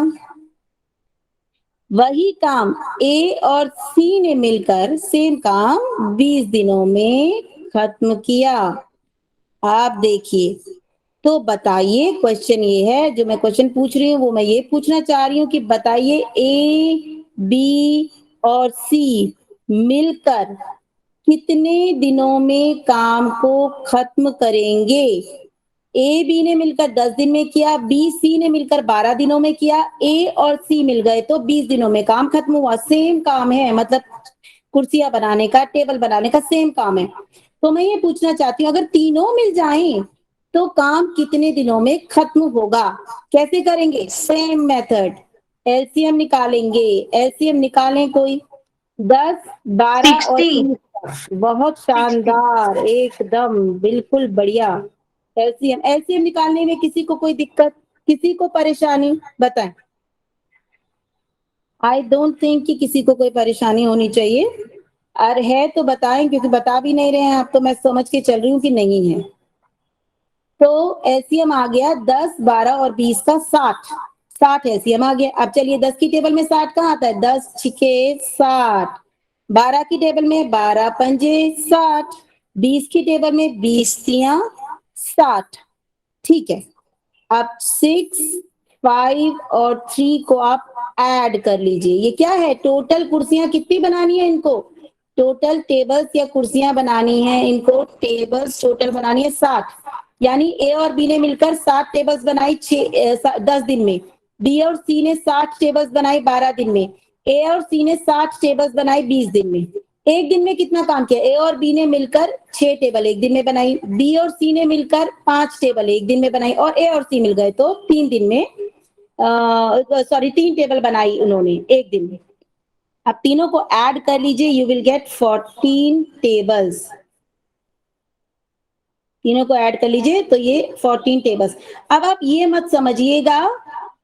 वही काम ए और सी ने मिलकर सेम काम 20 दिनों में खत्म किया। आप देखिए, तो बताइए, क्वेश्चन ये है, जो मैं क्वेश्चन पूछ रही हूँ वो मैं ये पूछना चाह रही हूँ कि बताइए ए बी और सी मिलकर कितने दिनों में काम को खत्म करेंगे? ए बी ने मिलकर 10 दिन में किया, बी सी ने मिलकर 12 दिनों में किया, ए और सी मिल गए तो 20 दिनों में काम खत्म हुआ। सेम काम है, मतलब कुर्सियां बनाने का, टेबल बनाने का सेम काम है। तो मैं ये पूछना चाहती हूँ, अगर तीनों मिल जाएं तो काम कितने दिनों में खत्म होगा? कैसे करेंगे? सेम मेथड, एलसीएम निकालेंगे। एलसीएम निकालें कोई। 10, 12 और 60। 20। बहुत 60। शानदार, एकदम बिल्कुल बढ़िया। एलसीएम, एलसीएम निकालने में किसी को कोई दिक्कत, किसी को परेशानी? बताएं। आई डोंट थिंक कि किसी को कोई परेशानी होनी चाहिए। और है तो बताएं, क्योंकि बता भी नहीं रहे हैं आप, तो मैं समझ के चल रही हूँ कि नहीं है। तो एलसीएम आ गया 10, 12 और 20 का 60। 60 एलसीएम आ गया। अब चलिए 10 की टेबल में 60 कहाँ आता है? 10 छिके 60। 12 की टेबल में 12 पंजे 60। 20 की टेबल में 20 तिया 60। ठीक है। अब 6, 5 और 3 को आप ऐड कर लीजिए। ये क्या है? टोटल कुर्सियां कितनी बनानी है इनको? टोटल टेबल्स या कुर्सियां बनानी है इनको, टेबल्स टोटल बनानी है 60। यानी ए और बी ने मिलकर 60 टेबल्स बनाई 10 दिन में। बी और सी ने 60 टेबल्स बनाई 12 दिन में। ए और सी ने 60 टेबल्स बनाई 20 दिन में। एक दिन में कितना काम किया? ए और बी ने मिलकर 6 टेबल एक दिन में बनाई, बी और सी ने मिलकर 5 टेबल एक दिन में बनाई, और ए और सी मिल गए तो 3 दिन में, सॉरी 3 टेबल बनाई उन्होंने एक दिन में। अब तीनों को ऐड कर लीजिए, यू विल गेट 14 टेबल्स। तीनों को ऐड कर लीजिए तो ये 14 टेबल्स। अब आप ये मत समझिएगा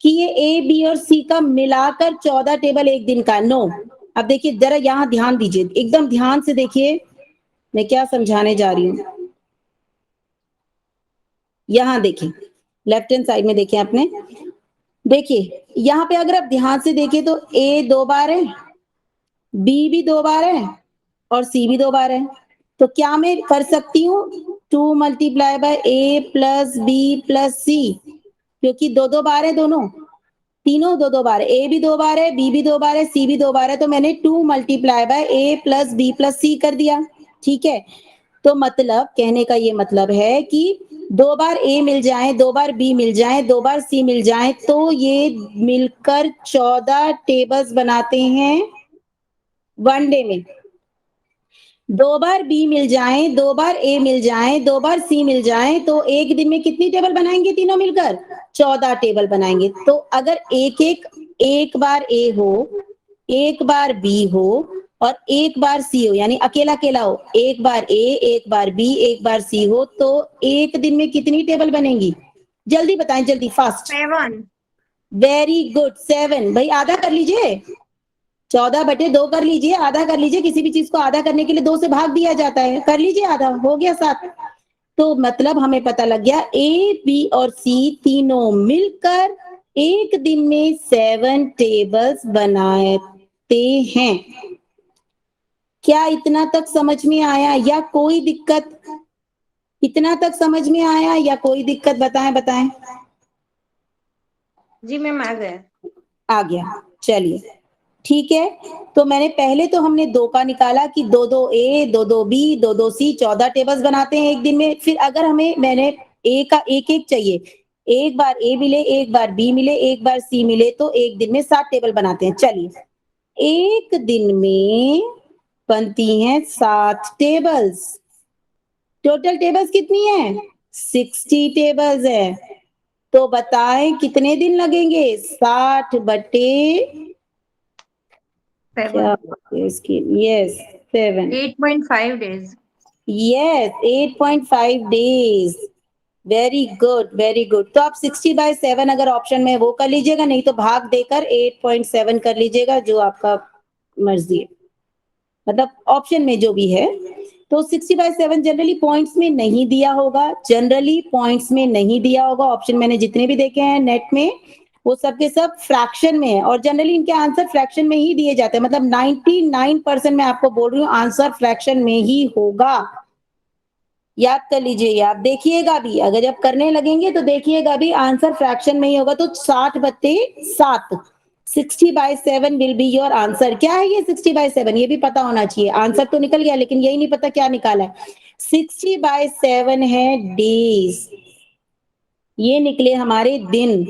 कि ये ए बी और सी का मिलाकर 14 टेबल एक दिन का, नो। अब देखिए जरा यहाँ ध्यान दीजिए, एकदम ध्यान से देखिए मैं क्या समझाने जा रही हूँ। यहां देखिए, लेफ्ट हैंड साइड में देखिए आपने, देखिए यहाँ पे अगर आप ध्यान से देखिए तो ए 2 बार है, बी भी 2 बार है और सी भी 2 बार है। तो क्या मैं कर सकती हूँ 2 multiply by A plus B plus C, क्योंकि 2-2 बार है दोनों, तीनों 2-2 बार है, ए भी 2 बार है, बी भी 2 बार है, सी भी 2 बार है, तो मैंने 2 multiply by A plus B plus C कर दिया। ठीक है, तो मतलब कहने का ये मतलब है कि 2 बार ए मिल जाए, 2 बार बी मिल जाए, 2 बार सी मिल जाए, तो ये मिलकर 14 टेबल्स बनाते हैं वन डे में। 2 बार बी मिल जाए, 2 बार ए मिल जाए, 2 बार सी मिल जाए, तो एक दिन में कितनी टेबल बनाएंगे तीनों मिलकर? 14 टेबल बनाएंगे। तो अगर एक बार ए हो, एक बार बी हो और एक बार सी हो, यानी अकेला अकेला हो, एक बार ए, एक बार बी, एक बार सी हो, तो एक दिन में कितनी टेबल बनेंगी? जल्दी बताएं, जल्दी, फास्ट। 7। Very good, 7। भाई आधा कर लीजिए, 14/2 कर लीजिए, आधा कर लीजिए। किसी भी चीज को आधा करने के लिए 2 से भाग दिया जाता है, कर लीजिए आधा, हो गया 7। तो मतलब हमें पता लग गया ए बी और सी तीनों मिलकर एक दिन में 7 टेबल्स बनाते हैं। क्या इतना तक समझ में आया या कोई दिक्कत? इतना तक समझ में आया या कोई दिक्कत? बताएं बताएं। जी मैम आ गया। आ गया, चलिए ठीक है। तो मैंने पहले तो हमने 2 का निकाला कि 2-2 ए, 2-2 बी, 2-2 सी, 14 टेबल्स बनाते हैं एक दिन में। फिर अगर हमें मैंने ए का एक-एक चाहिए, एक बार ए मिले, एक बार बी मिले, एक बार सी मिले, तो एक दिन में 7 टेबल बनाते हैं। चलिए, एक दिन में बनती हैं 7 टेबल्स। टोटल टेबल्स कितनी है? 60 टेबल्स है। तो बताएं कितने दिन लगेंगे? 60/, 7। क्या बात है इसकी, yes 7, 8.5 days. Yes 8.5 days. Very good, very good. तो आप 60/7 अगर ऑप्शन में वो कर लीजिएगा, नहीं तो भाग देकर 8.7 कर लीजिएगा, जो आपका मर्जी है, मतलब ऑप्शन में जो भी है। तो 60/7 जनरली पॉइंट्स में नहीं दिया होगा, जनरली पॉइंट्स में नहीं दिया होगा। ऑप्शन मैंने जितने भी देखे हैं नेट में, वो सब के सब फ्रैक्शन में है, और जनरली इनके आंसर फ्रैक्शन में ही दिए जाते हैं। मतलब 99% मैं आपको बोल रही हूँ आंसर फ्रैक्शन में ही होगा। याद कर लीजिए, आप देखिएगा भी, अगर जब करने लगेंगे तो देखिएगा भी आंसर फ्रैक्शन में ही होगा। तो 60/7, 60/7 विल बी योर आंसर। क्या है ये 60/7? ये भी पता होना चाहिए। आंसर तो निकल गया, लेकिन यही नहीं पता क्या निकाला है। 60/7 है डेज, ये निकले हमारे दिन।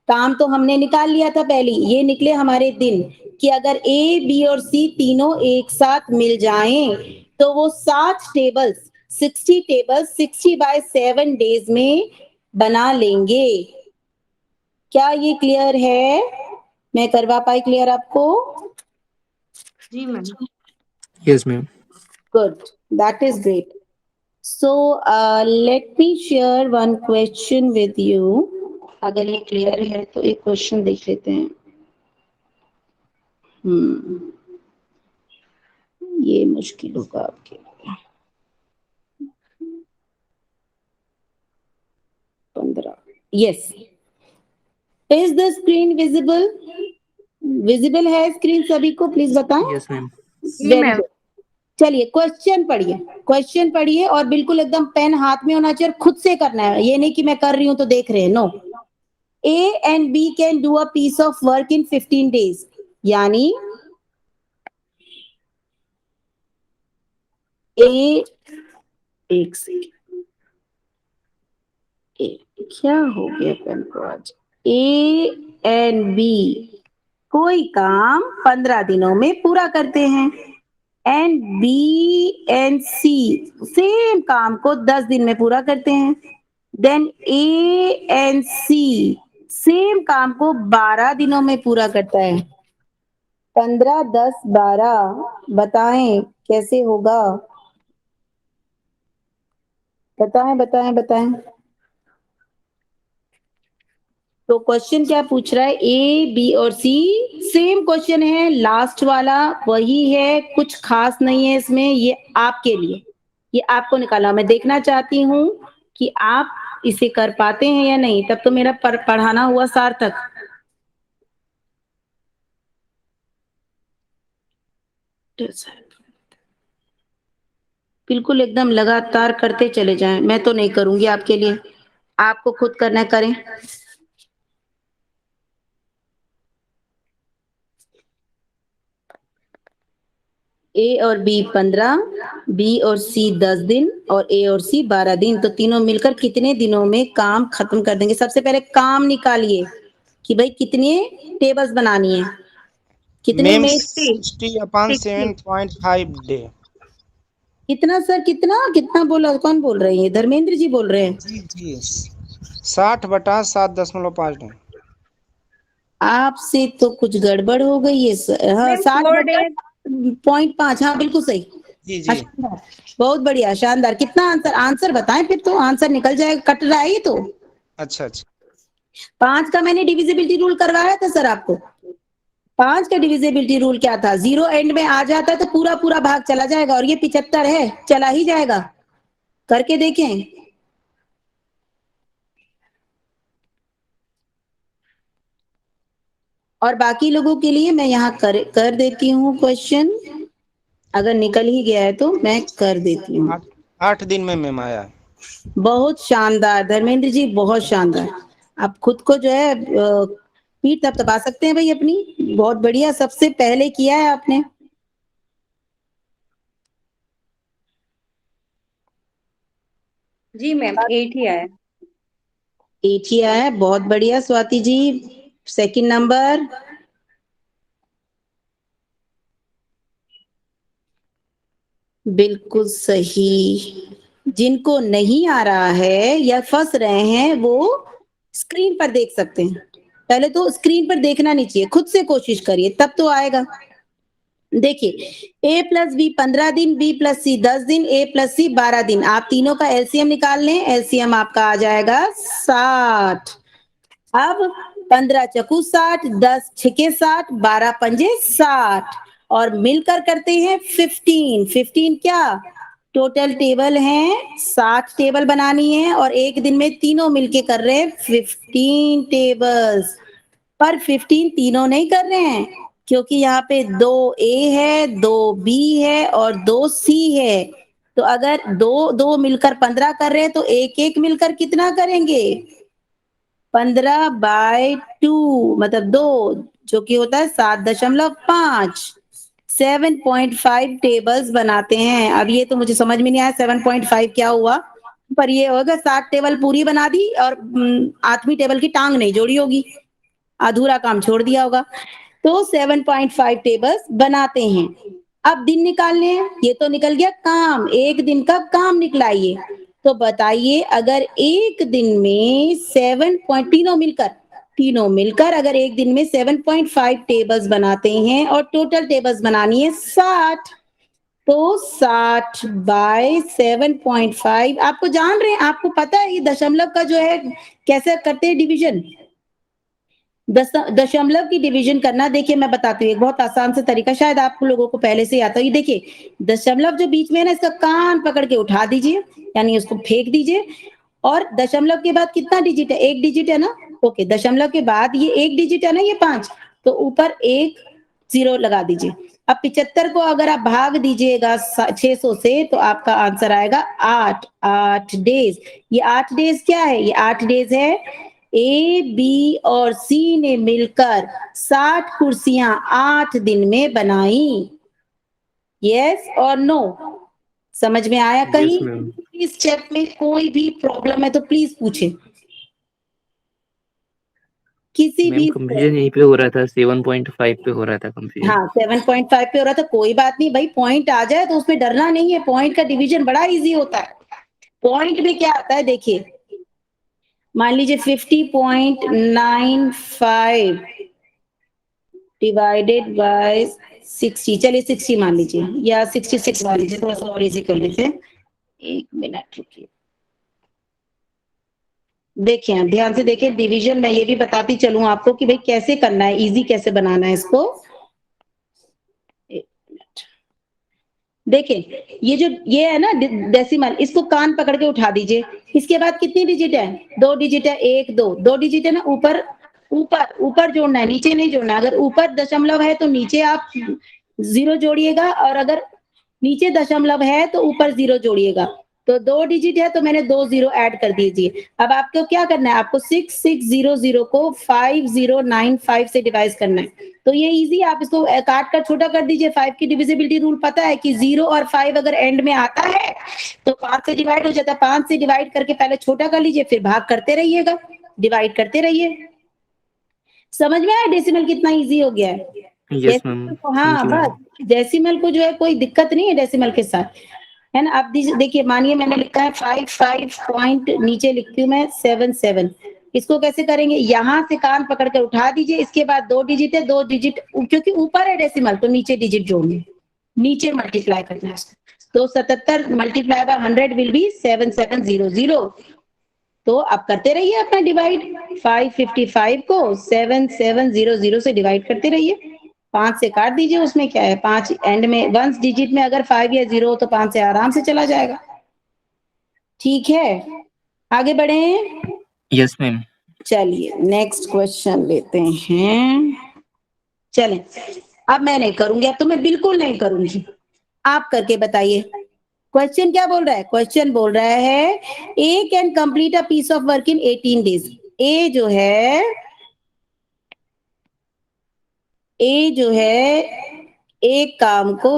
काम तो हमने निकाल लिया था पहले, ये निकले हमारे दिन कि अगर ए बी और सी तीनों एक साथ मिल जाएं, तो वो 7 टेबल्स, 60 टेबल्स 60/7 डेज में बना लेंगे। क्या ये क्लियर है? मैं करवा पाई क्लियर आपको? जी ma'am. Yes, ma'am. Good, that is great. So let me share one question with you. अगर ये क्लियर है तो एक क्वेश्चन देख लेते हैं। ये मुश्किल होगा आपके लिए। 15, yes. Is the screen visible? Visible है स्क्रीन सभी को? प्लीज बताएं। Yes, ma'am. जी वेरी मैम। गुड। चलिए क्वेश्चन पढ़िए, क्वेश्चन पढ़िए, और बिल्कुल एकदम पेन हाथ में होना चाहिए और खुद से करना है, ये नहीं कि मैं कर रही हूं तो देख रहे हैं, no. A and B can do a piece of work in 15 days, यानी ए, एक सेकेंड, क्या हो गया पेन को आज? ए एंड बी कोई काम 15 दिनों में पूरा करते हैं, and B and C same काम को 10 दिन में पूरा करते हैं। Then A and C same काम को 12 दिनों में पूरा करता है। 15, 10, 12, बताएं कैसे होगा? बताएं बताएं बताएं। तो क्वेश्चन क्या पूछ रहा है? ए बी और सी सेम क्वेश्चन है, लास्ट वाला वही है, कुछ खास नहीं है इसमें। ये आपके लिए, ये आपको निकाला। मैं देखना चाहती हूं कि आप इसे कर पाते हैं या नहीं, तब तो मेरा पढ़ाना हुआ सार्थक। बिल्कुल एकदम लगातार करते चले जाएं, मैं तो नहीं करूंगी आपके लिए, आपको खुद करना है करें। ए और बी 15, बी और सी 10 दिन और ए और सी 12 दिन, तो तीनों मिलकर कितने दिनों में काम खत्म कर देंगे? सबसे पहले काम निकालिए कि भाई कितने टेबल्स बनानी है, कितने मैम में 60/7.5 डे। कितना सर, कितना कितना बोला, कौन बोल रहे हैं? धर्मेंद्र जी बोल रहे हैं। जी 60/7.5 डे। आपसे तो कुछ गड़बड़ हो गई है सर। हाँ, मैम 60 4 बटा डेज 0.5, हाँ बिल्कुल सही। जी हाँ, जी शानदार, बहुत बढ़िया, शानदार। कितना आंसर, आंसर बताएं फिर तो आंसर निकल जाएगा, कट रहा है ये तो। अच्छा अच्छा 5 का मैंने डिविजिबिलिटी रूल करवाया था सर आपको। 5 का डिविजिबिलिटी रूल क्या था? 0 एंड में आ जाता है तो पूरा पूरा भाग चला जाएगा, और ये 75 है, चला ही जाएगा। करके देखें। और बाकी लोगों के लिए मैं यहाँ कर देती हूँ क्वेश्चन, अगर निकल ही गया है तो मैं कर देती हूँ। 8 दिन में मैम आया है। बहुत शानदार धर्मेंद्र जी, बहुत शानदार। आप खुद को जो है पीठ थपथपा सकते हैं भाई अपनी, बहुत बढ़िया, सबसे पहले किया है आपने। जी मैम 8 ही आया। 8 ही आया है, बहुत बढ़िया स्वाति जी। सेकंड नंबर, बिल्कुल सही। जिनको नहीं आ रहा है या फंस रहे हैं वो स्क्रीन पर देख सकते हैं। पहले तो स्क्रीन पर देखना नहीं चाहिए, खुद से कोशिश करिए तब तो आएगा। देखिए, a प्लस बी 15 दिन, b प्लस सी 10 दिन, a प्लस सी 12 दिन, आप तीनों का एलसीएम निकाल लें, एलसीएम आपका आ जाएगा 60। अब 15 चकू 60, 10 छिके 60, 12 पंजे 60, और मिलकर करते हैं 15। 15 क्या टोटल टेबल है? 60 टेबल बनानी है, और एक दिन में तीनों मिलके कर रहे हैं 15 टेबल्स। पर 15 तीनों नहीं कर रहे हैं, क्योंकि यहाँ पे 2 ए है, 2 बी है और 2 सी है। तो अगर दो दो मिलकर 15 कर रहे हैं तो एक एक मिलकर कितना करेंगे? 15/2 मतलब 2, जो कि होता है 7.5। 7.5 टेबल्स बनाते हैं। अब ये तो मुझे समझ में नहीं आया 7.5 क्या हुआ, पर ये होगा 7 टेबल पूरी बना दी और 8वीं टेबल की टांग नहीं जोड़ी होगी, अधूरा काम छोड़ दिया होगा। तो 7.5 टेबल्स बनाते हैं। अब दिन निकालने हैं, ये तो निकल गया काम, एक दिन का काम निकलाइए। तो बताइए, अगर एक दिन में 7 तीनों मिलकर अगर एक दिन में 7.5 टेबल्स बनाते हैं और टोटल टेबल्स बनानी है 60, तो 60/7.5, आपको जान रहे हैं, आपको पता है ये दशमलव का जो है कैसे करते हैं डिवीजन? दशमलव की डिवीजन करना, देखिए मैं बताती हूँ एक बहुत आसान से तरीका, शायद आप लोगों को पहले से आता हो। ये देखिए, दशमलव जो बीच में है ना, इसका कान पकड़ के उठा दीजिए, यानी उसको फेंक दीजिए, और दशमलव के बाद कितना डिजिट है? एक डिजिट है ना। ओके, दशमलव के बाद ये एक डिजिट है ना, ये 5, तो ऊपर एक 0 लगा दीजिए। अब 75 को अगर आप भाग दीजिएगा 600 से, तो आपका आंसर आएगा 8। 8 डेज। ये 8 डेज क्या है? ये 8 डेज है ए बी और सी ने मिलकर 60 कुर्सियां 8 दिन में बनाई। यस और नो? समझ में आया यस कहीं? मैम। इस स्टेप में कोई भी प्रॉब्लम है तो प्लीज पूछे, किसी मैम भी। कंफ्यूजन यहीं पे हो रहा था, 7.5 पे हो रहा था कंफ्यूजन। हाँ 7.5 पे हो रहा था, कोई बात नहीं भाई, पॉइंट आ जाए तो उसमें डरना नहीं है, पॉइंट का डिवीजन बड़ा इजी होता है। पॉइंट में क्या आता है देखिए, मान लीजिए 50.95 डिवाइडेड बाय 60, चलिए 60 मान लीजिए, या 66 मान लीजिए, थोड़ा सा और इजी कर लीजिए। एक मिनट रुकिए, देखिए ध्यान से देखिए डिवीजन, मैं ये भी बताती चलूं आपको कि भाई कैसे करना है, इजी कैसे बनाना है इसको। एक मिनट, देखिए ये है ना डेसिमल, इसको कान पकड़ के उठा दीजिए। इसके बाद कितनी डिजिट है? 2 डिजिट है, 1 2 डिजिट है ना। ऊपर ऊपर ऊपर जोड़ना है, नीचे नहीं जोड़ना। अगर ऊपर दशमलव है तो नीचे आप 0 जोड़िएगा, और अगर नीचे दशमलव है तो ऊपर 0 जोड़िएगा। तो 2 डिजिट है तो मैंने 2 0 ऐड कर दीजिए। अब आपको क्या करना है? आपको 6600 को 5095 से डिवाइड करना है। तो ये इजी, आप इसको काट कर छोटा कर दीजिए। 5 की डिविजिबिलिटी रूल पता है कि 0 और 5 अगर एंड में आता है तो 5 से डिवाइड हो जाता है। 5 से डिवाइड करके पहले छोटा कर लीजिए, फिर भाग करते रहिएगा, डिवाइड करते रहिए। समझ में आया डेसिमल कितना इजी हो गया है? यस मैम, हाँ, बस डेसिमल को जो है कोई दिक्कत नहीं है डेसिमल के साथ, है ना। अब देखिए, मानिए मैंने लिखा है 5 पॉइंट, नीचे लिखती हूँ मैं 7 इसको कैसे करेंगे? यहाँ से कान पकड़ कर उठा दीजिए। इसके बाद 2 डिजिट है, 2 डिजिट क्योंकि ऊपर है डेसिमल तो नीचे डिजिट जोड़ने, नीचे मल्टीप्लाई करना है। तो 77 मल्टीप्लाई बाय 100 विल बी 7700। तो आप करते रहिए अपना डिवाइड। 555 को 7700 से डिवाइड करते रहिए। 5 से काट दीजिए, उसमें क्या है? 5 एंड में वंस डिजिट में अगर 5 या 0 हो तो 5 से आराम से चला जाएगा। ठीक है, आगे बढ़े। Yes ma'am. चलिए नेक्स्ट क्वेश्चन लेते हैं। चलें, अब मैं नहीं करूंगी, अब तो मैं बिल्कुल नहीं करूंगी, आप करके बताइए। क्वेश्चन क्या बोल रहा है? क्वेश्चन बोल रहा है A can complete a piece of work in 18 days. A जो है एक काम को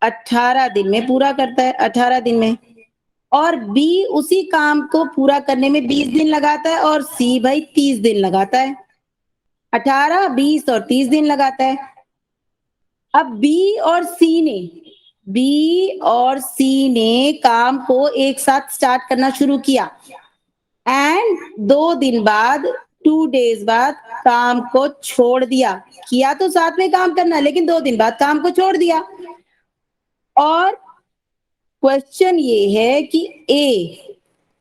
18 दिन में पूरा करता है, 18 दिन में। और बी उसी काम को पूरा करने में 20 दिन लगाता है, और सी भाई 30 दिन लगाता है। 18, 20 और 30 दिन लगाता है। अब बी और सी ने काम को एक साथ स्टार्ट करना शुरू किया, एंड 2 दिन बाद, 2 डेज बाद काम को छोड़ दिया। किया तो साथ में काम करना, लेकिन 2 दिन बाद काम को छोड़ दिया। और क्वेश्चन ये है कि ए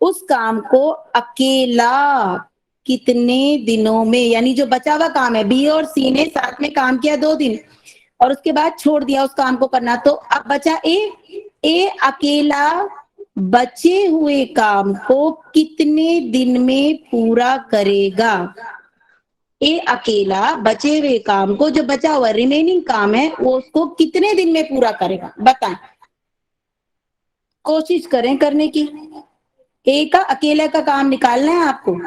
उस काम को अकेला कितने दिनों में, यानी जो बचा हुआ काम है, बी और सी ने साथ में काम किया 2 दिन और उसके बाद छोड़ दिया उस काम को करना। तो अब बचा ए अकेला बचे हुए काम को कितने दिन में पूरा करेगा? ए अकेला बचे हुए काम को, जो बचा हुआ रिमेनिंग काम है, वो उसको कितने दिन में पूरा करेगा? बताएं, कोशिश करें करने की। ए का अकेले का काम निकालना है आपको।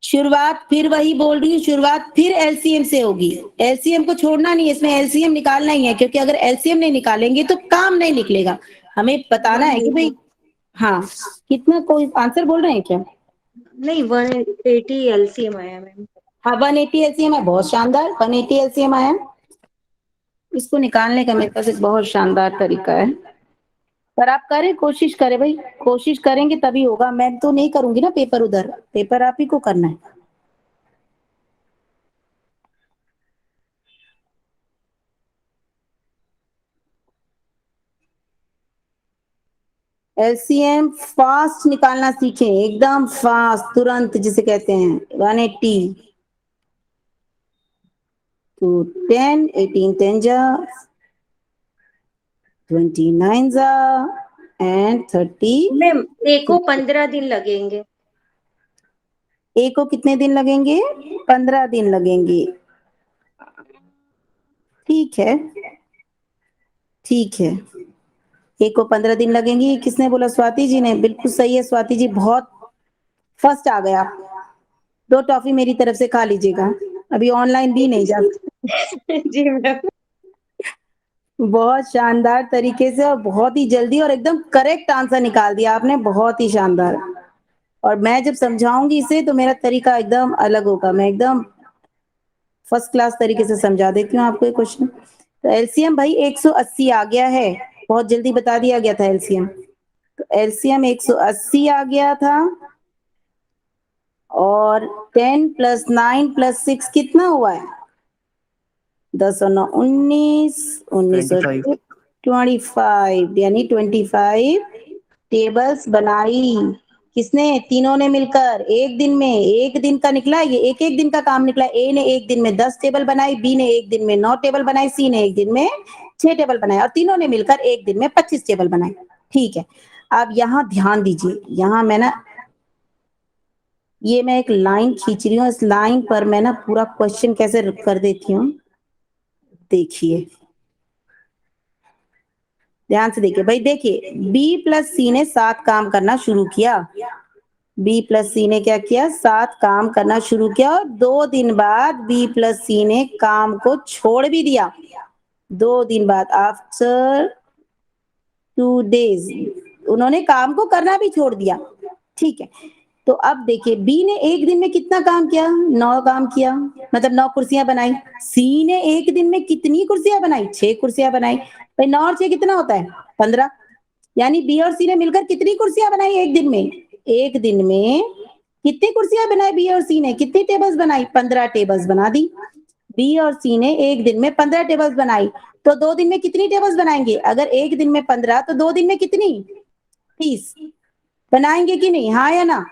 शुरुआत फिर वही बोल रही हूँ, शुरुआत फिर एलसीएम से होगी। एलसीएम को छोड़ना नहीं है, इसमें एलसीएम निकालना ही है, क्योंकि अगर एलसीएम नहीं निकालेंगे तो काम नहीं निकलेगा। हमें बताना है कि भाई, हाँ, कितना, कोई आंसर बोल रहे हैं क्या? नहीं, 180 एलसीएम आया मैम। हाँ, 180 एलसीएम है, बहुत शानदार। 180 एलसीएम आया। इसको निकालने का मेरे पास एक बहुत शानदार तरीका है, पर आप करें, कोशिश करें भाई, कोशिश करेंगे तभी होगा। मैं तो नहीं करूंगी ना पेपर, उधर पेपर आप ही को करना है। एलसीएम फास्ट निकालना सीखें, एकदम फास्ट, तुरंत जिसे कहते हैं। 180 to 10, 18 10 जा, 29 जा, एंड 30। मैम ए को 15 दिन लगेंगे। ए को कितने दिन लगेंगे? 15 दिन लगेंगे। ठीक है, ठीक है, ए को 15 दिन लगेंगे। किसने बोला? स्वाति जी ने। बिल्कुल सही है स्वाति जी, बहुत फर्स्ट आ गया। 2 टॉफी मेरी तरफ से खा लीजिएगा, अभी ऑनलाइन भी नहीं जा सकते। जी मैम। बहुत शानदार तरीके से और बहुत ही जल्दी और एकदम करेक्ट आंसर निकाल दिया आपने, बहुत ही शानदार। और मैं जब समझाऊंगी इसे तो मेरा तरीका एकदम अलग होगा, मैं एकदम फर्स्ट क्लास तरीके से समझा देती हूँ आपको ये क्वेश्चन। तो एलसीएम भाई 180 आ गया है, बहुत जल्दी बता दिया गया था एलसीएम। तो एलसीएम 180 आ गया था, और 10 प्लस 9 प्लस 6 कितना हुआ है? 10 और 9 19, 19 और 25, यानी 25 टेबल्स बनाई। किसने? तीनों ने मिलकर एक दिन में, एक दिन का निकला ये, एक एक दिन का काम निकला। ए ने एक दिन में 10 टेबल बनाई, बी ने एक दिन में 9 टेबल बनाई, सी ने एक दिन में 6 टेबल बनाए और तीनों ने मिलकर एक दिन में 25 टेबल बनाए। ठीक है, अब यहाँ ध्यान दीजिए, यहाँ मैं ना ये मैं एक लाइन खींच रही हूँ, इस लाइन पर मैं ना पूरा क्वेश्चन कैसे कर देती हूँ, देखिए ध्यान से देखिए भाई। देखिए बी प्लस सी ने 7 काम करना शुरू किया, बी प्लस सी ने क्या किया? 7 काम करना शुरू किया और 2 दिन बाद बी प्लस सी ने काम को छोड़ भी दिया। 2 दिन बाद, आफ्टर 2 डेज, उन्होंने काम को करना भी छोड़ दिया। ठीक है, तो अब देखिए बी ने एक दिन में कितना काम किया? 9 काम किया, मतलब 9 कुर्सियां बनाई। सी ने एक दिन में कितनी कुर्सियां बनाई? 6 कुर्सियां बनाई। भाई 9 और 6 कितना होता है? 15। यानी बी और सी ने मिलकर कितनी कुर्सियां बनाई एक दिन में? एक दिन में कितनी कुर्सियां बनाई बी और सी ने? कितनी टेबल्स बनाई? 15 टेबल्स बना दी। बी और सी ने एक दिन में 15 टेबल्स बनाई, तो 2 दिन में कितनी टेबल्स बनाएंगे? अगर एक दिन में 15 तो 2 दिन में कितनी? 30 बनाएंगे कि नहीं? हाँ या ना?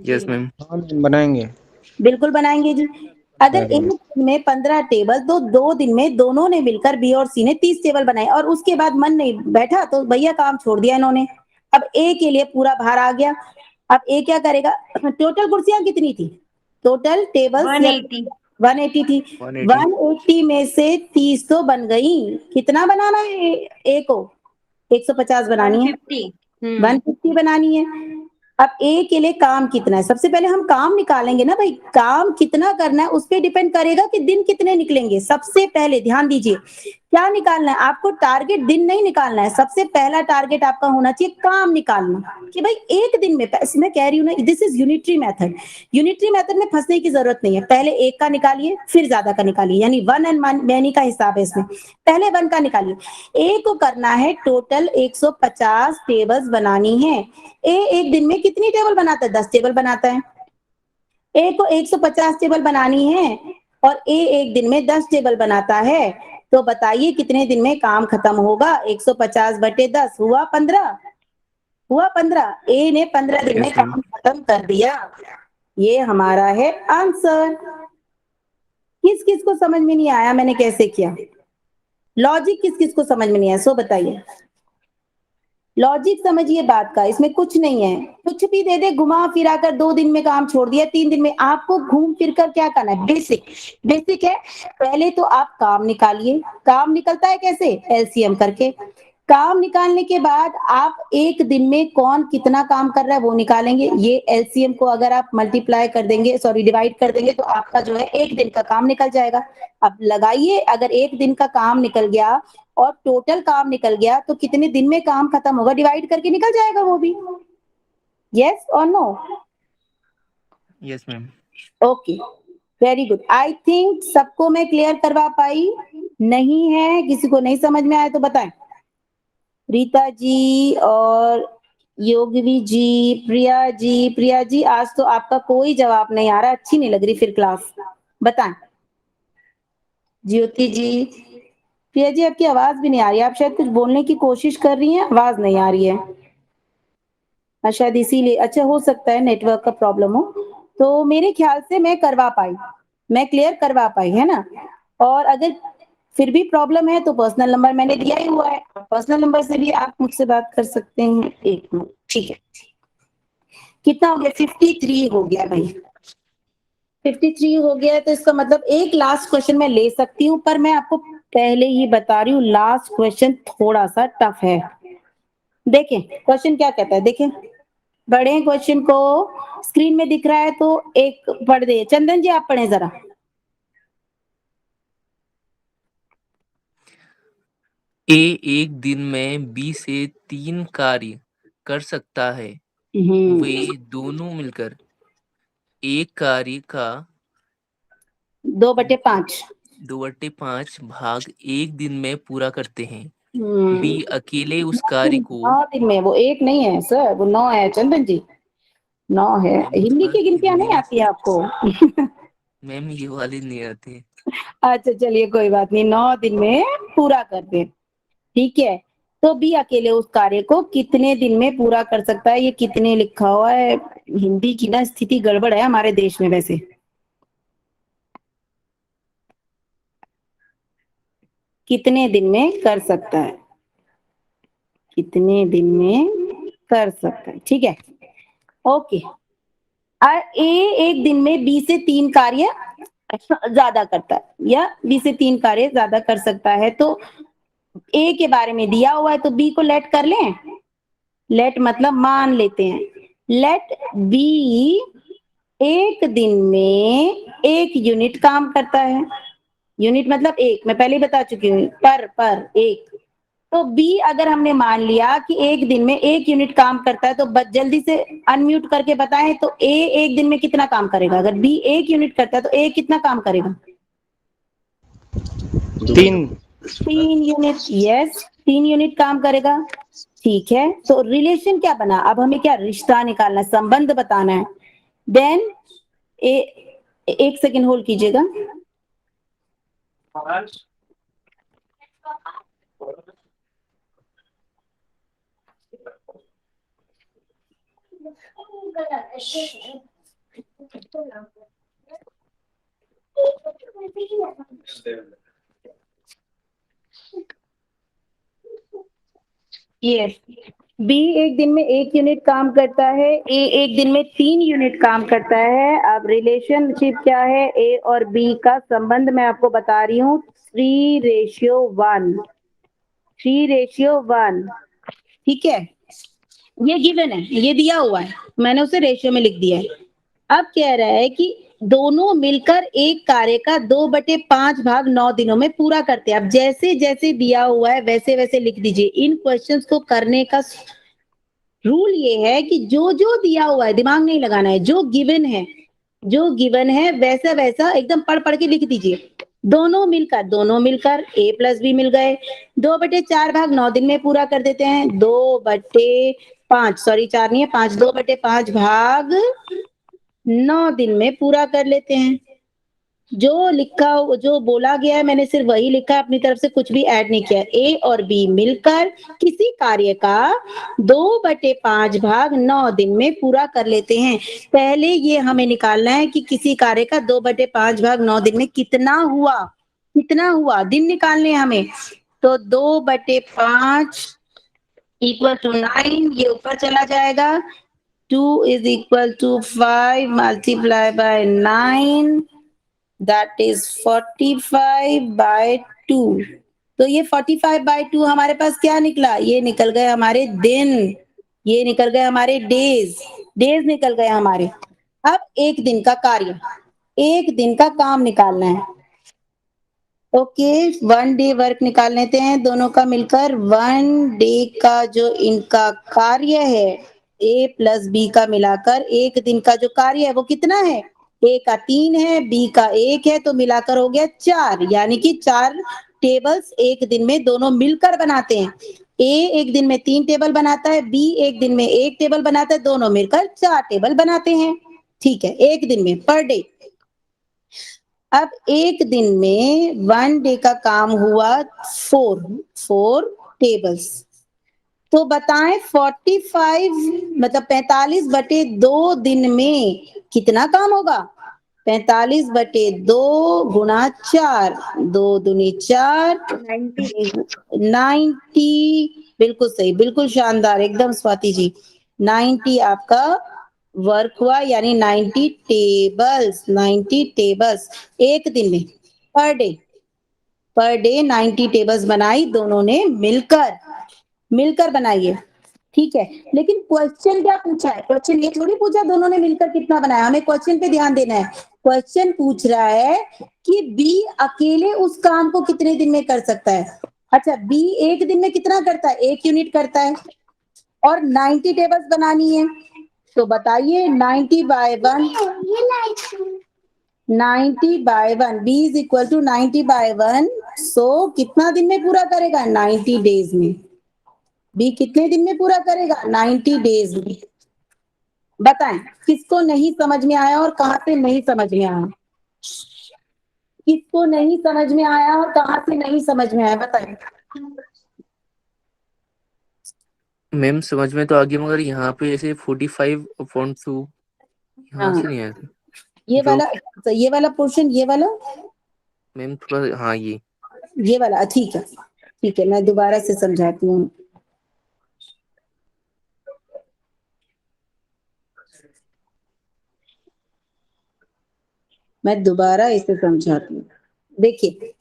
Yes ma'am. हाँ मैम, बनाएंगे। बिल्कुल बनाएंगे जी। अगर Very एक good. दिन में 15 टेबल तो 2 दिन में दोनों ने मिलकर बी और सी ने 30 टेबल बनाए और उसके बाद मन नहीं बैठा तो भैया काम छोड़ दिया इन्होंने। अब ए के लिए पूरा भार आ गया। अब ए क्या करेगा? टोटल कुर्सियां कितनी थी? Total tables 180। 180 थी। 180। 180 में से 30 तो बन गई। कितना बनाना है ए को? 150 बनानी है, 150। 150 बनानी है। अब ए के लिए काम कितना है? सबसे पहले हम काम निकालेंगे ना भाई, काम कितना करना है उस पर डिपेंड करेगा कि दिन कितने निकलेंगे। सबसे पहले ध्यान दीजिए, क्या निकालना है आपको? टारगेट दिन नहीं निकालना है, सबसे पहला टारगेट आपका होना चाहिए काम निकालना, कि भाई एक दिन में, मैं कह रही हूँ ना, this is unitary method. Unitary method में फंसने की जरूरत नहीं है। पहले एक का निकालिए फिर ज्यादा का निकालिए, यानी वन एंड मैनी का हिसाब है इसमें। पहले वन का निकालिए। ए को करना है टोटल 150 टेबल्स बनानी है। ए एक दिन में कितनी टेबल बनाता है? 10 टेबल बनाता है। ए को 150 टेबल बनानी है और ए एक दिन में 10 टेबल बनाता है, तो बताइए कितने दिन में काम खत्म होगा? 150 बटे 10 हुआ 15, हुआ 15। ए ने 15 दिन में यस मैम। काम खत्म कर दिया। ये हमारा है आंसर। किस किस को समझ में नहीं आया मैंने कैसे किया? लॉजिक किस किस को समझ में नहीं आया सो बताइए। लॉजिक समझिए बात का, इसमें कुछ नहीं है। कुछ भी दे दे घुमा फिरा कर, 2 दिन में काम छोड़ दिया, 3 दिन में। आपको घूम फिर कर क्या करना है? बेसिक बेसिक है। पहले तो आप काम निकालिए। काम निकलता है कैसे? एलसीएम करके। काम निकालने के बाद आप एक दिन में कौन कितना काम कर रहा है वो निकालेंगे। ये एलसीएम को अगर आप मल्टीप्लाई कर देंगे, सॉरी डिवाइड कर देंगे, तो आपका जो है एक दिन का काम निकल जाएगा। अब लगाइए, अगर एक दिन का काम निकल गया और टोटल काम निकल गया तो कितने दिन में काम खत्म होगा, डिवाइड करके निकल जाएगा वो भी। यस और no? Yes ma'am. Okay, very good. I think सबको मैं क्लियर करवा पाई। नहीं है किसी को नहीं समझ में आया तो बताएं। रीता जी और योगवी जी, प्रिया जी। प्रिया जी आज तो आपका कोई जवाब नहीं आ रहा, अच्छी नहीं लग रही फिर क्लास। बताएं। ज्योति जी, प्रिया जी आपकी आवाज भी नहीं आ रही है, आप शायद कुछ बोलने की कोशिश कर रही हैं, आवाज नहीं आ रही है। शायद इसीलिए, अच्छा हो सकता है नेटवर्क का प्रॉब्लम हो। तो मेरे ख्याल से मैं करवा पाई, मैं क्लियर करवा पाई, है ना? और अगर फिर भी प्रॉब्लम है तो पर्सनल नंबर मैंने दिया ही हुआ है, पर्सनल नंबर से भी आप मुझसे बात कर सकते हैं। एक मिनट, ठीक है। कितना हो गया? 53 हो गया भाई, 53 हो गया। तो इसका मतलब एक लास्ट क्वेश्चन मैं ले सकती हूँ, पर मैं आपको पहले ही बता रही हूँ लास्ट क्वेश्चन थोड़ा सा टफ है। देखें क्वेश्चन क्या कहता है, देखें। बड़े क्वेश्चन को स्क्रीन में दिख रहा है तो एक पढ़ दे। चंदन जी आप पढ़े जरा। ए एक दिन में बी से 3 कार्य कर सकता है। वे दोनों मिलकर एक कार्य का 2/5। 2/5 भाग एक दिन में पूरा करते हैं। बी अकेले उस 9 कार्य दिन, को 9 दिन में, वो एक नहीं है सर, वो 9 है चंदन जी, 9 है। मैम हिंदी थोड़ा की गिनतियां हिंदी नहीं में आती है आपको? मैम ये वाली नहीं आती है। अच्छा चलिए कोई बात नहीं, 9 दिन में पूरा कर दे। ठीक है, तो बी अकेले उस कार्य को कितने दिन में पूरा कर सकता है। ये कितने लिखा हुआ है, हिंदी की ना स्थिति गड़बड़ है हमारे देश में वैसे। कितने दिन में कर सकता है, कितने दिन में कर सकता है, ठीक है। ओके, ए एक दिन में बी से 3 कार्य ज्यादा करता है, या बी से 3 कार्य ज्यादा कर सकता है। तो ए के बारे में दिया हुआ है तो बी को लेट कर लें। लेट मतलब मान लेते हैं, लेट बी एक दिन में 1 यूनिट काम करता है। यूनिट मतलब 1, मैं पहले ही बता चुकी हूँ, पर 1। तो बी अगर हमने मान लिया कि एक दिन में 1 यूनिट काम करता है, तो जल्दी से अनम्यूट करके बताएं तो ए एक दिन में कितना काम करेगा। अगर बी 1 यूनिट करता है तो ए कितना काम करेगा। 3 यूनिट, यस 3 यूनिट काम करेगा, ठीक है। तो रिलेशन क्या बना, अब हमें क्या रिश्ता निकालना है, संबंध बताना है। देन एक सेकेंड होल्ड कीजिएगा। यस, बी एक दिन में 1 यूनिट काम करता है, ए एक दिन में 3 यूनिट काम करता है। अब रिलेशनशिप क्या है, ए और बी का संबंध मैं आपको बता रही हूँ, 3:1, 3:1, ठीक है। ये गिवन है, ये दिया हुआ है, मैंने उसे रेशियो में लिख दिया है। अब कह रहा है कि दोनों मिलकर एक कार्य का 2/5 भाग 9 दिनों में पूरा करते हैं। अब जैसे जैसे दिया हुआ है वैसे वैसे लिख दीजिए। इन क्वेश्चंस को करने का रूल ये है कि जो जो दिया हुआ है दिमाग नहीं लगाना है, जो गिवन है, जो गिवन है वैसा वैसा एकदम पढ़ पढ़ के लिख दीजिए। दोनों मिलकर ए प्लस बी मिल गए, 2/4 भाग 9 दिन में पूरा कर देते हैं। 2/5, सॉरी 4 नहीं है 5, 2/5 भाग 9 दिन में पूरा कर लेते हैं। जो लिखा, जो बोला गया है मैंने सिर्फ वही लिखा है, अपनी तरफ से कुछ भी ऐड नहीं किया। ए और बी मिलकर किसी कार्य का 2/5 भाग 9 दिन में पूरा कर लेते हैं। पहले ये हमें निकालना है कि किसी कार्य का 2/5 भाग 9 दिन में कितना हुआ, कितना हुआ, दिन निकालने हैं हमें। तो 2/5 इक्वल टू 9, ये ऊपर चला जाएगा। 2 is equal to 5 multiplied by 9, that is 45/2। तो ये 45/2 हमारे पास क्या निकला, ये निकल गए हमारे दिन, ये निकल गए हमारे डेज, डेज निकल गए हमारे। अब एक दिन का कार्य, एक दिन का काम निकालना है। ओके, 1 डे वर्क निकाल लेते हैं दोनों का मिलकर। 1 डे का जो इनका कार्य है, ए प्लस बी का मिलाकर एक दिन का जो कार्य है वो कितना है, ए का 3 है, बी का 1 है, तो मिलाकर हो गया 4, यानी कि 4 टेबल्स एक दिन में दोनों मिलकर बनाते हैं। ए एक दिन में 3 टेबल बनाता है, बी एक दिन में 1 टेबल बनाता है, दोनों मिलकर 4 टेबल बनाते हैं, ठीक है, एक दिन में, पर डे। अब एक दिन में 1 डे का काम हुआ 4 टेबल्स। तो बताएं 45 मतलब 45/2 दिन में कितना काम होगा। 45/2 गुणा 4, 2 दूनी 4, 90। बिल्कुल सही, बिल्कुल शानदार, एकदम स्वाति जी। 90 आपका वर्क हुआ, यानी 90 टेबल्स, 90 टेबल्स एक दिन में, पर डे 90 टेबल्स बनाई दोनों ने मिलकर, मिलकर बनाइए, ठीक है। लेकिन क्वेश्चन क्या पूछा है, क्वेश्चन ये थोड़ी पूछा दोनों ने मिलकर कितना बनाया, हमें क्वेश्चन पे ध्यान देना है। क्वेश्चन पूछ रहा है कि बी अकेले उस काम को कितने दिन में कर सकता है। अच्छा, बी एक दिन में कितना करता है, 1 यूनिट करता है, और 90 टेबल्स बनानी है। तो बताइए 90/1, 90/1, बी इज इक्वल टू 90/1। सो कितना दिन में पूरा करेगा, 90 डेज में। बी कितने दिन में पूरा करेगा, 90 डेज में। बताएं किसको नहीं समझ में आया और कहां से नहीं समझ में आया, किसको नहीं समझ में आया और कहां से नहीं समझ में आया, बताएं। मैम समझ में तो आ गया, मगर यहाँ पे जैसे 45 अपॉन 2 यहाँ हाँ, से नहीं आया था। ये जो वाला, ये वाला पोर्शन, ये वाला, मैम थोड़ा, हाँ ये वाला, ठीक है ठीक है, मैं दोबारा से समझाती हूँ। मैं दोबारा इसे समझाती हूँ। देखिए,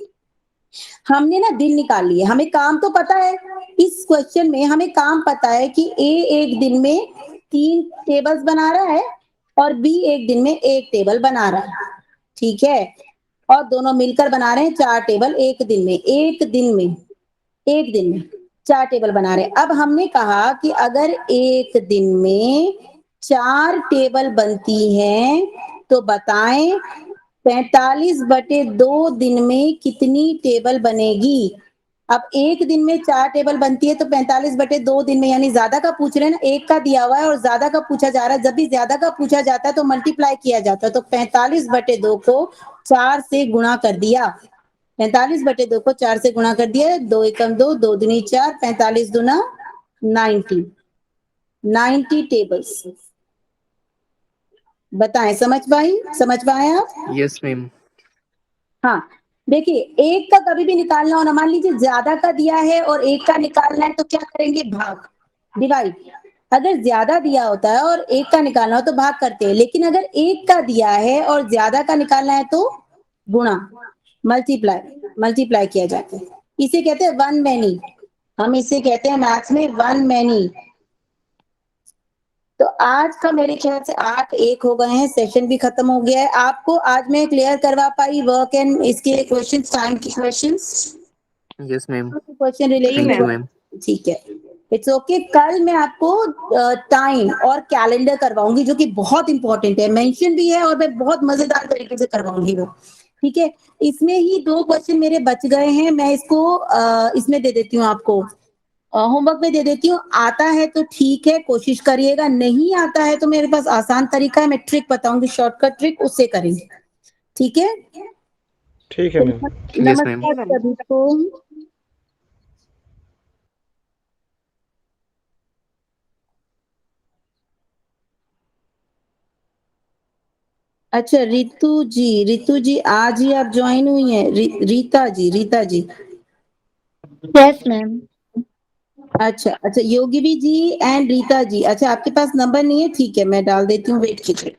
हमने ना दिन निकाल लिए, हमें काम तो पता है, इस क्वेश्चन में हमें काम पता है कि ए एक दिन में 3 टेबल्स बना रहा है और बी एक दिन में 1 टेबल बना रहा है, ठीक है, और दोनों मिलकर बना रहे हैं 4 टेबल एक दिन में, एक दिन में 4 टेबल बना रहे हैं। अब हमने कहा कि अगर एक दिन में 4 टेबल बनती हैं तो बताएं 45/2 दिन में कितनी टेबल बनेगी। अब एक दिन में 4 टेबल बनती है तो 45/2 दिन में, यानी ज्यादा का पूछ रहे हैं ना, एक का दिया हुआ है और ज्यादा का पूछा जा रहा है, जब भी ज्यादा का पूछा जाता है तो मल्टीप्लाई किया जाता है, तो 45/2 को 4 से गुणा कर दिया, 45/2 को 4 से गुणा कर दिया, 2 एकम 2, 2 दूनी 4, 45 दूना 90 टेबल्स। बताएं, समझ पाए आप? Yes ma'am. हाँ, देखिए, एक का कभी भी निकालना हो ना, मान लीजिए ज्यादा का दिया है और एक का निकालना है तो क्या करेंगे, भाग, डिवाइड। अगर ज्यादा दिया होता है और एक का निकालना हो तो भाग करते हैं, लेकिन अगर एक का दिया है और ज्यादा का निकालना है तो गुणा, मल्टीप्लाई किया जाता है, इसे कहते हैं वन मैनी, हम इसे कहते हैं मैथ्स में वन मैनी। तो आज का मेरे ख्याल से 8-1 हो गए हैं, सेशन भी खत्म हो गया है। आपको आज मैं क्लियर करवा पाई वर्क एंड इसके क्वेश्चन, टाइम के क्वेश्चन, यस मैम। क्वेश्चन जी related, thank you ma'am. Ma'am. ठीक है, इट्स ओके। कल मैं आपको टाइम और कैलेंडर करवाऊंगी जो कि बहुत इंपॉर्टेंट है, मेंशन भी है और मैं बहुत मजेदार तरीके से करवाऊंगी वो, ठीक है। इसमें ही 2 क्वेश्चन मेरे बच गए हैं, मैं इसको इसमें दे देती हूँ आपको, होमवर्क में दे देती हूँ। आता है तो ठीक है, कोशिश करिएगा, नहीं आता है तो मेरे पास आसान तरीका है, मैं ट्रिक बताऊंगी, शॉर्टकट ट्रिक, उससे करेंगे, ठीक है। ठीक है मैम। Yes ma'am. जी नमस्कार मैम। सभी को। अच्छा, रितु जी आज ही आप ज्वाइन हुई हैं, रीता जी, यस मैम। अच्छा अच्छा, योगिनी जी एंड रीता जी, अच्छा आपके पास नंबर नहीं है, ठीक है, मैं डाल देती हूँ, वेट कीजिए।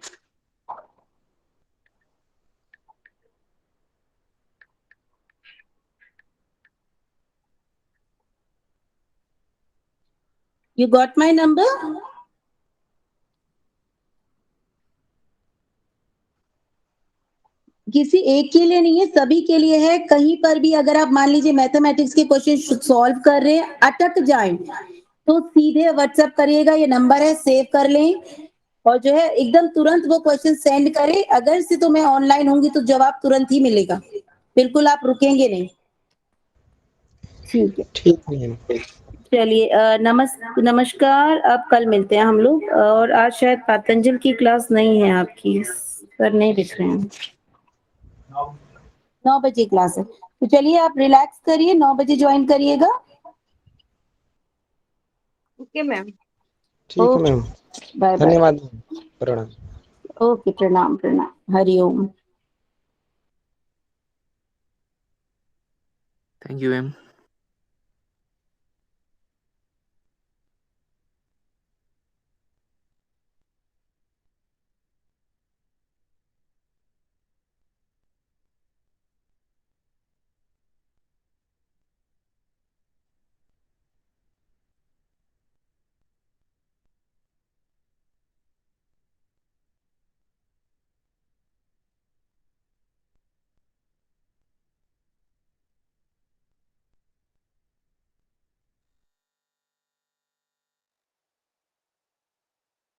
You got my number? किसी एक के लिए नहीं है, सभी के लिए है। कहीं पर भी अगर आप मान लीजिए मैथमेटिक्स के क्वेश्चन सॉल्व कर रहे हैं, अटक जाए तो सीधे व्हाट्सएप करिएगा, ये नंबर है, सेव कर लें, और जो है एकदम तुरंत वो क्वेश्चन सेंड करें। अगर से तो मैं ऑनलाइन होंगी तो जवाब तुरंत ही मिलेगा, बिल्कुल आप रुकेंगे नहीं, ठीक है। ठीक है मैम। चलिए, नमस्कार, अब कल मिलते हैं हम लोग, और आज शायद पतंजल की क्लास नहीं है आपकी, सर नहीं दिख रहे हैं, 9 बजे क्लास है, तो चलिए आप रिलैक्स करिए, 9 बजे ज्वाइन करिएगा। Okay ma'am. ठीक है ओके, मैम। Bye bye. धन्यवाद मैम। प्रणाम। ओके, प्रणाम प्रणाम, हरिओम। Thank you ma'am.